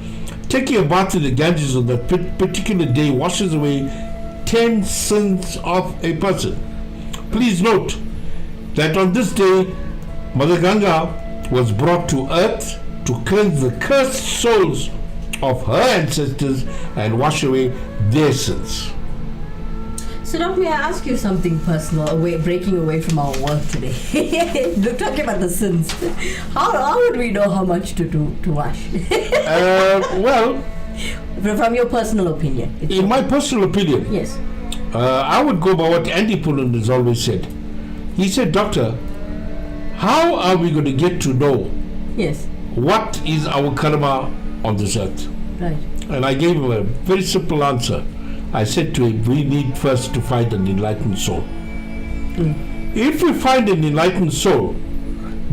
taking a bath in the Ganges on that particular day washes away 10 sins of a person. Please note that on this day, Mother Ganga was brought to earth to cleanse the cursed souls of her ancestors and wash away their sins. So, Doc, may I ask you something personal, breaking away from our work today? Look, talking about the sins. How would we know how much to wash? Well, from your personal opinion. In my personal opinion, yes. I would go by what Andy Pullen has always said. He said, Doctor, how are we going to get to know Yes. what is our karma on this earth? Right. And I gave him a very simple answer. I said to him, we need first to find an enlightened soul. If we find an enlightened soul,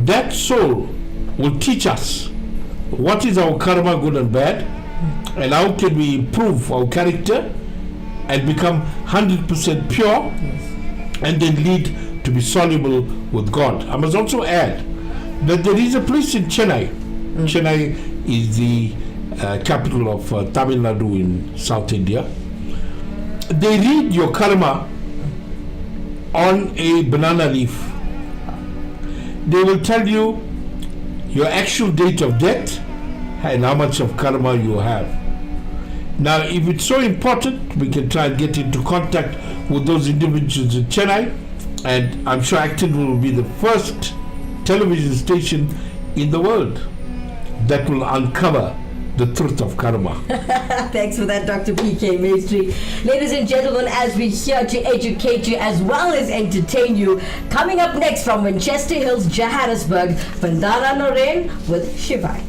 that soul will teach us what is our karma, good and bad, and how can we improve our character and become 100% pure, and then lead to be soluble with God. I must also add that there is a place in Chennai. Chennai is the capital of Tamil Nadu in South India. They read your karma on a banana leaf. They will tell you your actual date of death and how much of karma you have. Now, if it's so important, we can try and get into contact with those individuals in Chennai, and I'm sure Acton will be the first television station in the world that will uncover the truth of karma. Thanks for that, Dr. P.K. Maistry. Ladies and gentlemen, as we're here to educate you as well as entertain you, coming up next from Winchester Hills, Johannesburg, Vandana Noreen with Shivai.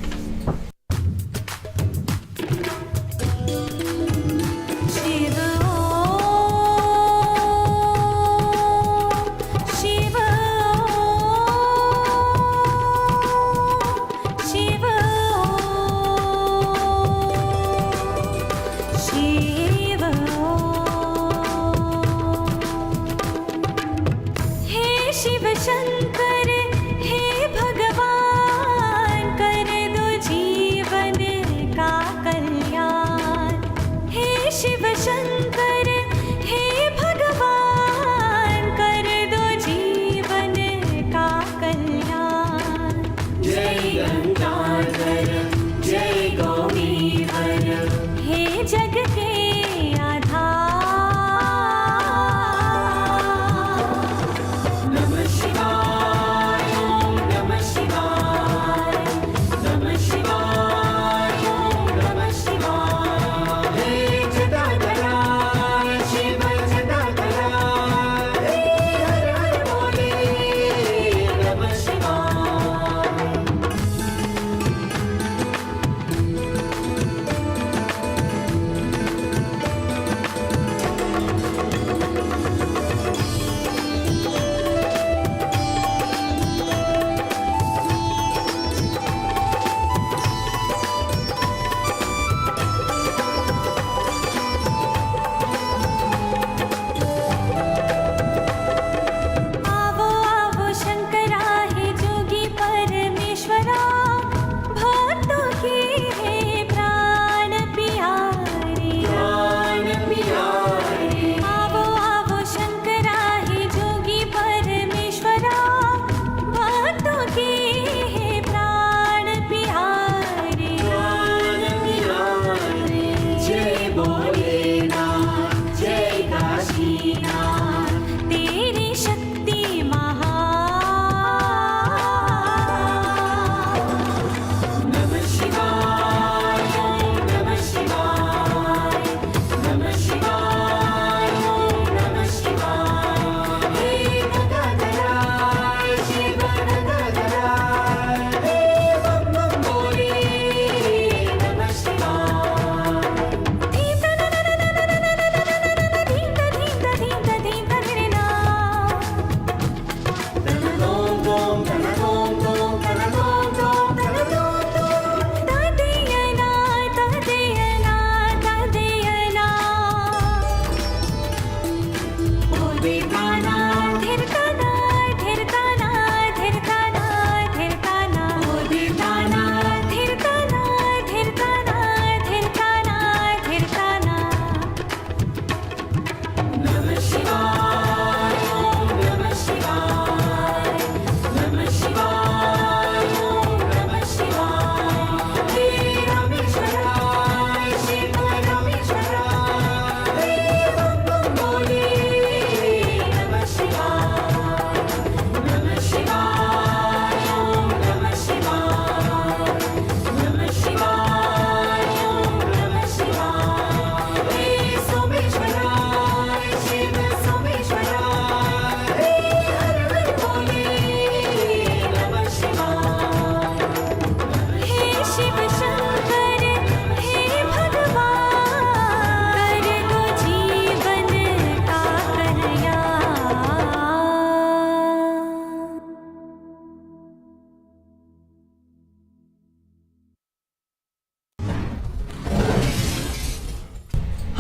Shiv Shankar हे भगवान कर दो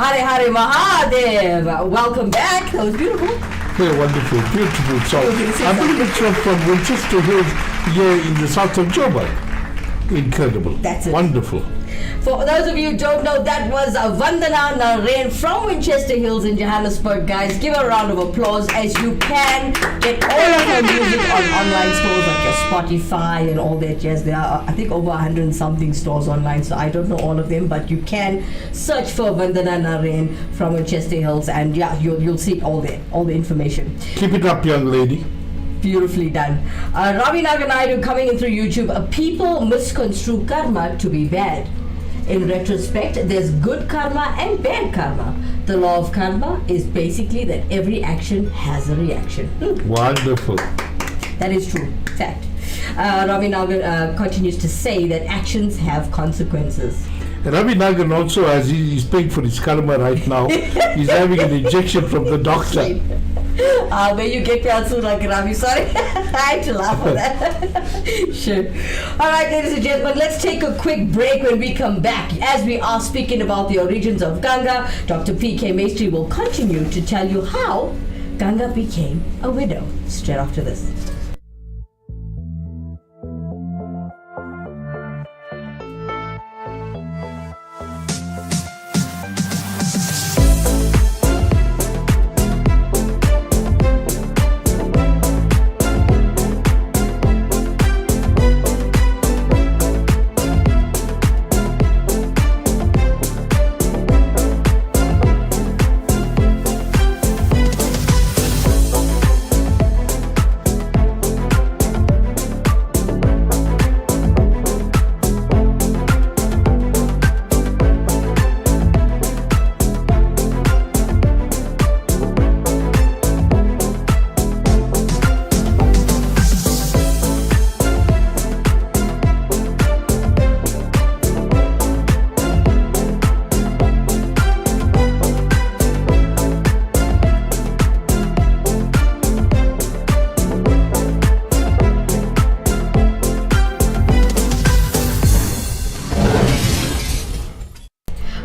Hare Hare Mahadev. Welcome back. That was beautiful. Very wonderful, beautiful song. I believe it's from Winchester Hills here in the south of Joburg. Incredible. That's it. Wonderful. For those of you who don't know, that was Vandana Narain from Winchester Hills in Johannesburg. Guys, give her a round of applause as you can get all of her music on online stores like your Spotify and all that jazz. There are, I think, over 100 and something stores online, so I don't know all of them, but you can search for Vandana Narain from Winchester Hills, and yeah, you'll see all the information. Keep it up, young lady. Beautifully done. Ravi Naganaidu coming in through YouTube. People misconstrue karma to be bad. In retrospect, there's good karma and bad karma. The law of karma is basically that every action has a reaction. Wonderful. That is true. Fact. Ravi Nagan continues to say that actions have consequences. Ravi Nagan also, as he's paying for his karma right now, he's having an injection from the doctor. Where you get Pyatsu like Ravi, sorry. I had to laugh at that. Sure. Alright, ladies and gentlemen, let's take a quick break. When we come back, as we are speaking about the origins of Ganga, Dr. P.K. Maistry will continue to tell you how Ganga became a widow. Straight after this.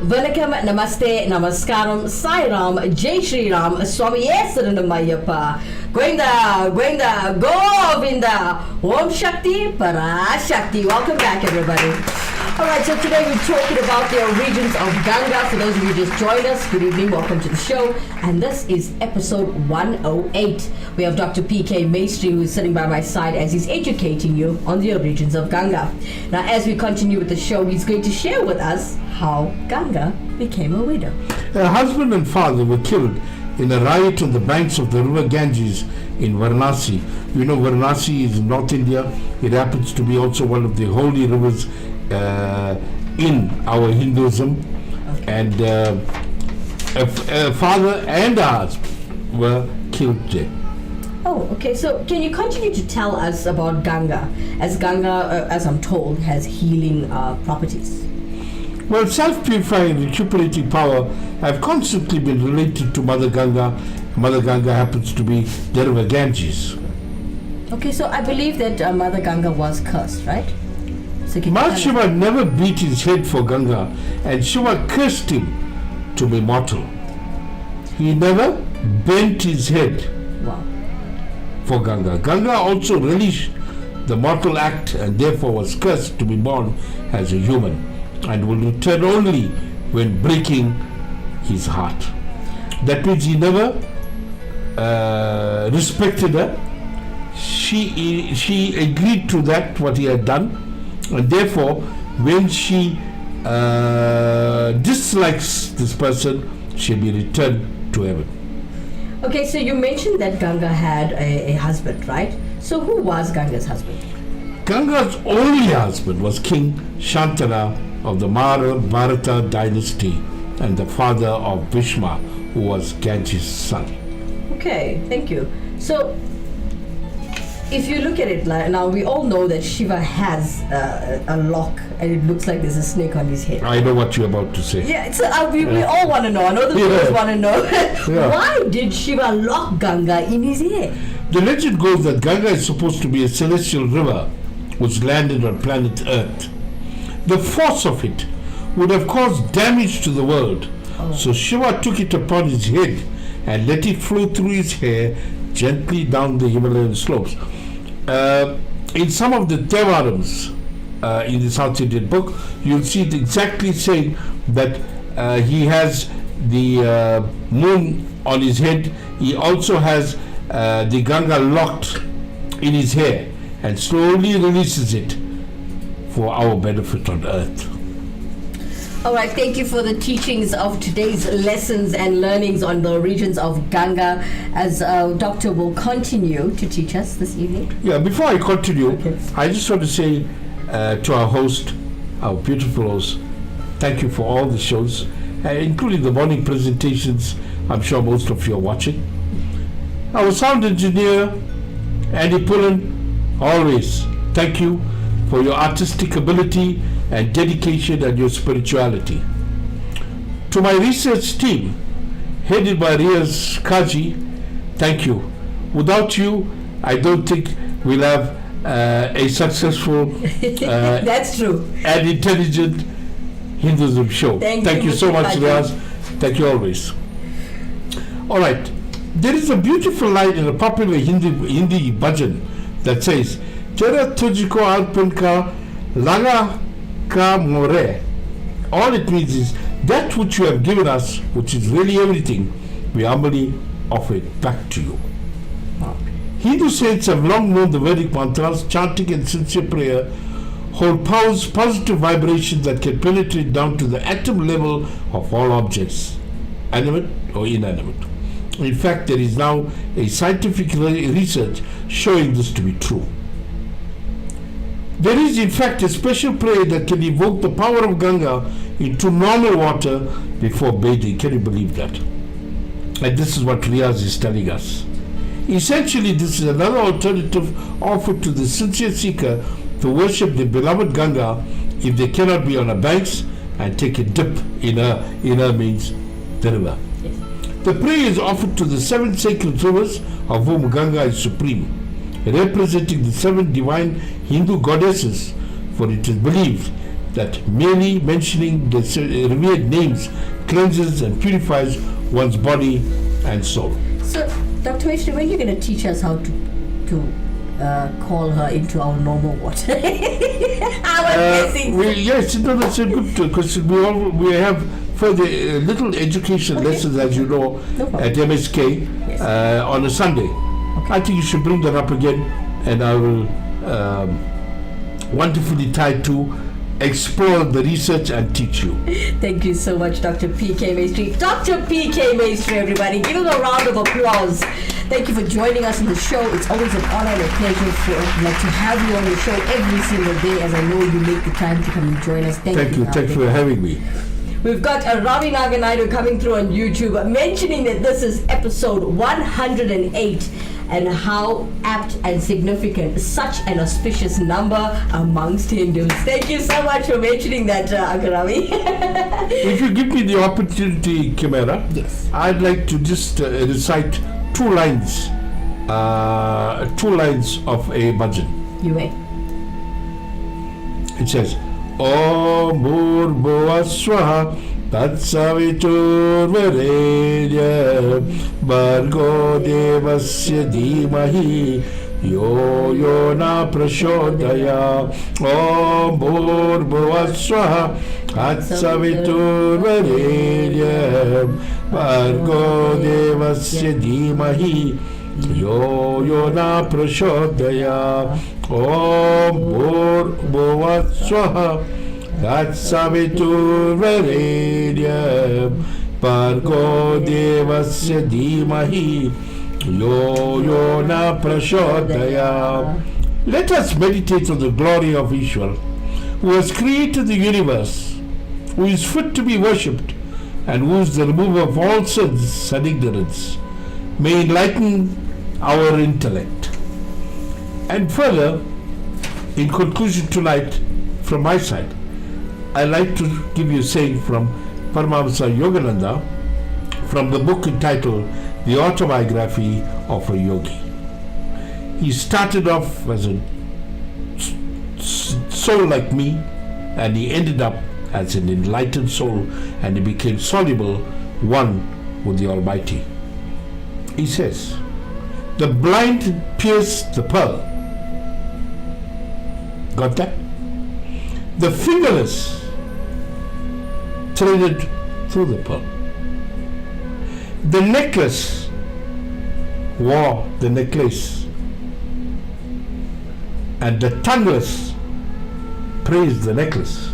Vanakkam, Namaste, Namaskaram, Sai Ram, Jai Shri Ram, Swami Saranamayyappa, Govinda, Govinda, Govinda, Om Shakti, Parashakti. Welcome back, everybody. Alright, so today we're talking about the origins of Ganga. For those of you who just joined us, good evening, welcome to the show. And this is episode 108. We have Dr. P.K. Maistry, who is sitting by my side as he's educating you on the origins of Ganga. Now, as we continue with the show, he's going to share with us how Ganga became a widow. Her husband and father were killed in a riot on the banks of the river Ganges in Varanasi. You know, Varanasi is in North India. It happens to be also one of the holy rivers in our Hinduism. Okay. And a father and a husband were killed there. Oh, okay. So can you continue to tell us about Ganga? As Ganga, as I'm told, has healing properties. Well, self-purifying and recuperating power have constantly been related to Mother Ganga. Mother Ganga happens to be the river Ganges. Okay, so I believe that Mother Ganga was cursed, right? So can you Lord tell us- Shiva never beat his head for Ganga, and Shiva cursed him to be mortal. He never bent his head Wow. for Ganga. Ganga also relished the mortal act and therefore was cursed to be born as a human, and will return only when breaking his heart. That means he never respected her. She agreed to that, what he had done, and therefore when she dislikes this person, she'll be returned to heaven. Okay, so you mentioned that Ganga had a husband, right? So who was Ganga's husband? Ganga's only husband was King Shantana of the Mahabharata dynasty and the father of Bhishma, who was Ganges' son. Okay, thank you. So if you look at it now, we all know that Shiva has a lock, and it looks like there's a snake on his head. I know what you're about to say. Yeah, so we all want to know. I know the viewers want to know. Yeah. Why did Shiva lock Ganga in his head? The legend goes that Ganga is supposed to be a celestial river which landed on planet Earth. The force of it would have caused damage to the world, So Shiva took it upon his head and let it flow through his hair gently down the Himalayan slopes. In some of the Devarams in the South Indian book, you'll see it exactly saying that he has the moon on his head. He also has the Ganga locked in his hair and slowly releases it for our benefit on earth. All right, thank you for the teachings of today's lessons and learnings on the regions of Ganga, as Doctor will continue to teach us this evening. Yeah, before I continue, Okay. I just want to say to our host, our beautiful host, thank you for all the shows, including the morning presentations. I'm sure most of you are watching. Our sound engineer, Andy Pullen, always thank you for your artistic ability and dedication and your spirituality. To my research team, headed by Riaz Kaji, thank you. Without you, I don't think we'll have a successful That's true. and intelligent Hinduism show. Thank you you, so Mr. much, Kaji. Riaz. Thank you always. All right. There is a beautiful line in a popular Hindi bhajan that says, "Tera tujhko arpan ka laga ka more." All it means is that which you have given us, which is really everything, we humbly offer it back to you. Hindu saints have long known the Vedic mantras. Chanting and sincere prayer hold positive vibrations that can penetrate down to the atom level of all objects, animate or inanimate. In fact, there is now a scientific research showing this to be true. There is, in fact, a special prayer that can evoke the power of Ganga into normal water before bathing. Can you believe that? And this is what Riaz is telling us. Essentially, this is another alternative offered to the sincere seeker to worship the beloved Ganga if they cannot be on her banks and take a dip in her means the river. The prayer is offered to the 7 sacred rivers, of whom Ganga is supreme, representing the 7 divine Hindu goddesses, for it is believed that merely mentioning the revered names cleanses and purifies one's body and soul. So, Dr. Maistry, when are you going to teach us how to call her into our normal water? I was guessing. Yes, that's a good question. We have further little education lessons, as you know, No problem. at MSK Yes. on a Sunday. I think you should bring that up again, and I will wonderfully try to explore the research and teach you. Thank you so much, Dr. P.K. Maistry. Dr. P.K. Maistry, everybody. Give him a round of applause. Thank you for joining us on the show. It's always an honor and a pleasure to have you on the show every single day, as I know you make the time to come and join us. Thank you. Thanks for having me. We've got Ravi Naganaidu coming through on YouTube mentioning that this is episode 108 and how apt and significant such an auspicious number amongst Hindus. Thank you so much for mentioning that, Uncle Ravi. If you give me the opportunity, Kimera, Yes. I'd like to just recite 2 lines of a bhajan. You may. It says, Om Bhurбhuva Swaha Tatsaviturvarenyam Bhargo Devasya Dhimahi Yo Yona Prachodaya. Om Bhurбhuva Swaha Tatsaviturvarenyam Bhargo Devasya Dhimahi Yo Yona Prachodaya. Om Bhurбhuva Swaha Tatsaviturvarenyam Bhargo Devasya Dhimahi Yo Yona Prachodaya. Let us meditate on the glory of Ishwar, who has created the universe, who is fit to be worshipped, and who is the remover of all sins and ignorance. May enlighten our intellect. And further, in conclusion tonight, from my side, I'd like to give you a saying from Paramahamsa Yogananda from the book entitled The Autobiography of a Yogi. He started off as a soul like me, and he ended up as an enlightened soul, and he became soluble one with the Almighty. He says, the blind pierced the pearl. Got that? The fingerless threaded through the pearl. The necklace wore the necklace, and the tongueless praised the necklace.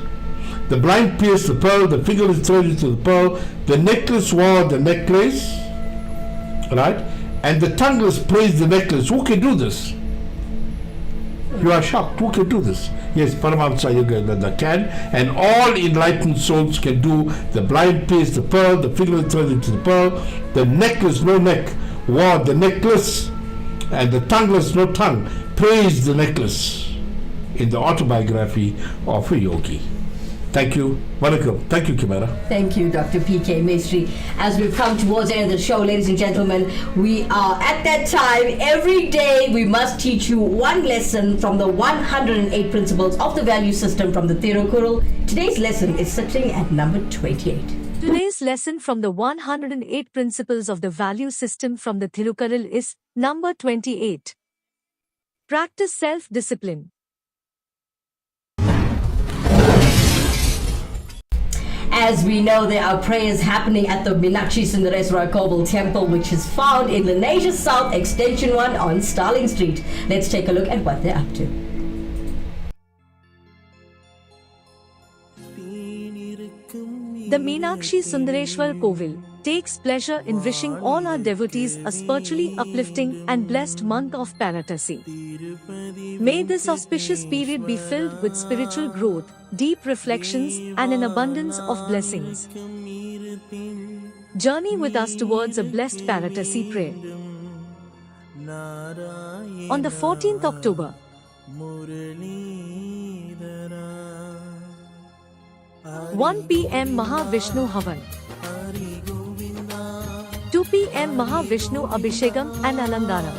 The blind pierced the pearl, the fingerless threaded through the pearl, the necklace wore the necklace, right? And the tongueless praised the necklace. Who can do this? You are shocked. Who can do this? Yes, Paramahamsa Yogananda can, and all enlightened souls can do. The blind pierced the pearl, the fingerless threaded to the pearl, the necklace, no neck, wore the necklace, and the tongueless, no tongue, praised the necklace in the autobiography of a yogi. Thank you. Welcome. Thank you, Kimera. Thank you, Dr. P.K. Maistry. As we've come towards the end of the show, ladies and gentlemen, we are at that time. Every day we must teach you one lesson from the 108 principles of the value system from the Tirukkural. Today's lesson is sitting at number 28. Today's lesson from the 108 principles of the value system from the Tirukkural is number 28. Practice self-discipline. As we know, there are prayers happening at the Meenakshi Sundareswara Koval Temple, which is found in Lanesia South, Extension 1 on Starling Street. Let's take a look at what they're up to. The Meenakshi Sundareshwar Kovil takes pleasure in wishing all our devotees a spiritually uplifting and blessed month of Paratasi. May this auspicious period be filled with spiritual growth, deep reflections, and an abundance of blessings. Journey with us towards a blessed Paratasi prayer. On the 14th October, 1 p.m. Mahavishnu Havan, 2 p.m. Mahavishnu Abhishekam and Alangaram,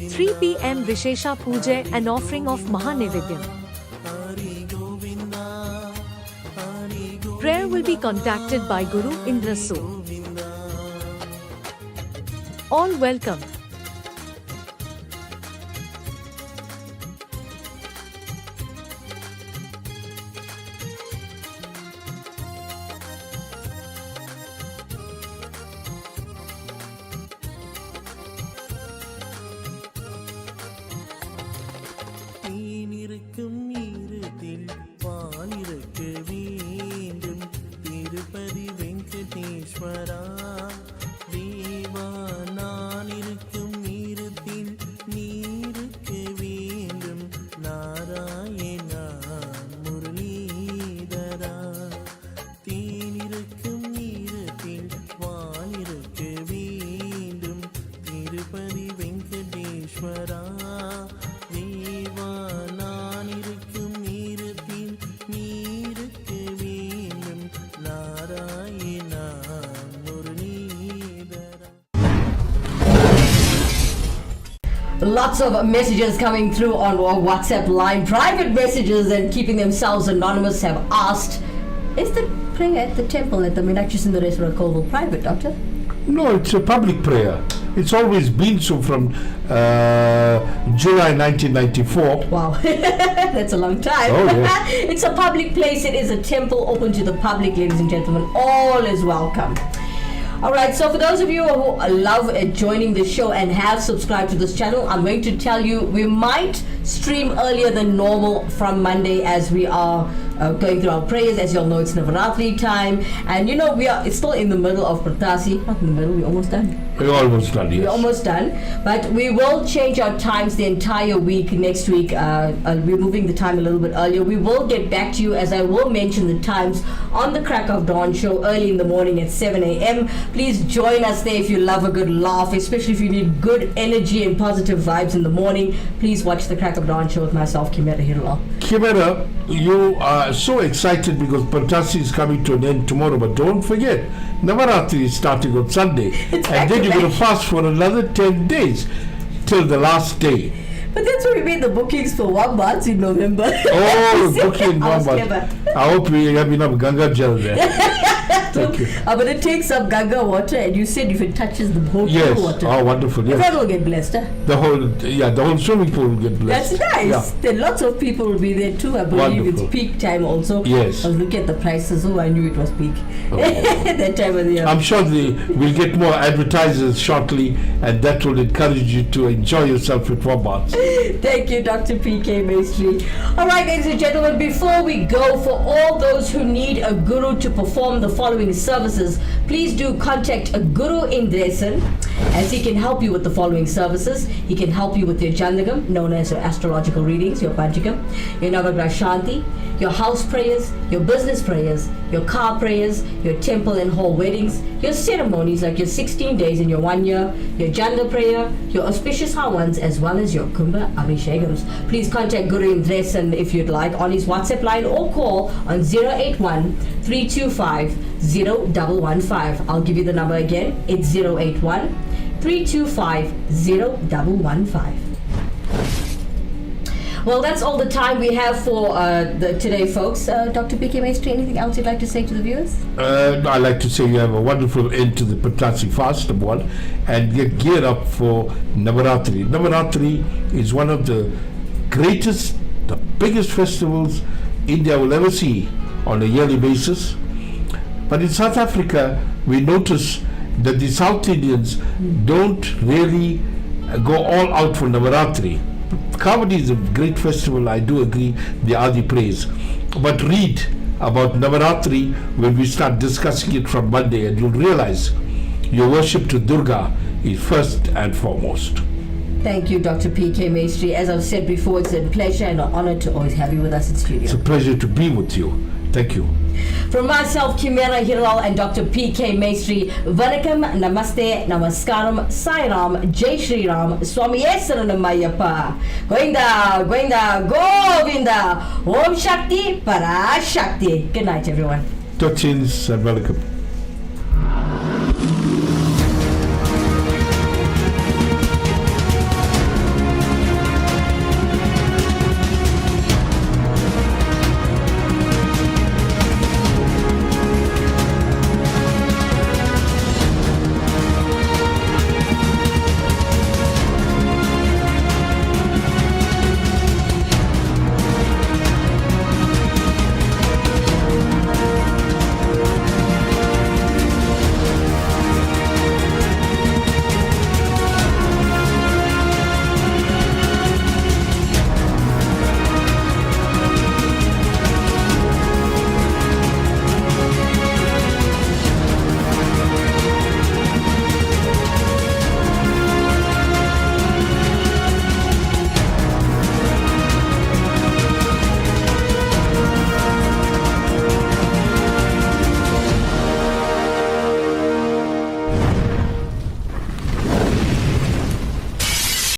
3 p.m. Vishesha Puja and offering of Mahanevedyam. Prayer will be conducted by Guru Indra So. All welcome. Lots of messages coming through on our WhatsApp line. Private messages and keeping themselves anonymous have asked, is the prayer at the temple at the Meenakshi Sundareswara Koval private, Doctor? No, it's a public prayer. It's always been so from July 1994. Wow, that's a long time. Oh, yeah. It's a public place. It is a temple open to the public, ladies and gentlemen. All is welcome. Alright, so for those of you who love joining the show and have subscribed to this channel, I'm going to tell you we might stream earlier than normal from Monday as we are going through our prayers. As you all know, it's Navaratri time, and you know it's still in the middle of Pratasi. Not in the middle, we're almost done. We're almost done, yes. We're almost done, but we will change our times the entire week. Next week, we're moving the time a little bit earlier. We will get back to you, as I will mention the times on the Crack of Dawn show early in the morning at 7 a.m. Please join us there if you love a good laugh, especially if you need good energy and positive vibes in the morning. Please watch the Crack of Dawn show with myself, Kimera Heeralal. Kimera, you are so excited because Pratasi is coming to an end tomorrow, but don't forget, Navaratri is starting on Sunday. And then you're going to fast for another 10 days till the last day. But that's why we made the bookings for 1 month in November. Oh, booking I was 1 month. clever. I hope we have enough Ganga gel there. Thank you. I'm going to take some Ganga water, and you said if it touches the whole Yes. water. Oh, wonderful. Yes. Everyone will get blessed, huh? The whole swimming pool will get blessed. That's nice. Yeah. Then lots of people will be there too. I believe Wonderful. it's peak time also. Yes. I was looking at the prices. Oh, I knew it was peak. That time of the year. I'm sure we'll get more advertisers shortly, and that will encourage you to enjoy yourself with Wombats. Thank you, Dr. P.K. Maistry. All right, ladies and gentlemen, before we go, for all those who need a guru to perform the following services, please do contact a Guru in Dresan, as he can help you with the following services. He can help you with your Jandagam, known as your astrological readings, your Panchakam, your Navagraha Shanti, your house prayers, your business prayers, your car prayers, your temple and hall weddings, your ceremonies like your 16 days and your 1 year, your Janda prayer, your auspicious Hawans, as well as your Kumbha Abhishekams. Please contact Guru Indresan if you'd like on his WhatsApp line or call on 081 325 0115. I'll give you the number again. It's 081 325 0115. Well, that's all the time we have for today, folks. Dr. P.K. Maistry, anything else you'd like to say to the viewers? I'd like to say you have a wonderful end to the Patasi fast, number one, and get geared up for Navaratri. Navaratri is one of the greatest, the biggest festivals India will ever see on a yearly basis. But in South Africa, we notice that the South Indians don't really go all out for Navaratri. Kavadi is a great festival, I do agree, the Adi praise. But read about Navaratri when we start discussing it from Monday, and you'll realize your worship to Durga is first and foremost. Thank you, Dr. P.K. Maistry. As I've said before, it's a pleasure and an honor to always have you with us in studio. It's a pleasure to be with you. Thank you. From myself, Kimera, Heeralal, and Dr. P.K. Maistry, Vanakkam, Namaste, Namaskaram, Sai Ram, Jai Shri Ram, Swami Saranam Govinda, Govinda, Govinda, Om Shakti, Para Shakti. Good night, everyone. Touchins and welcome.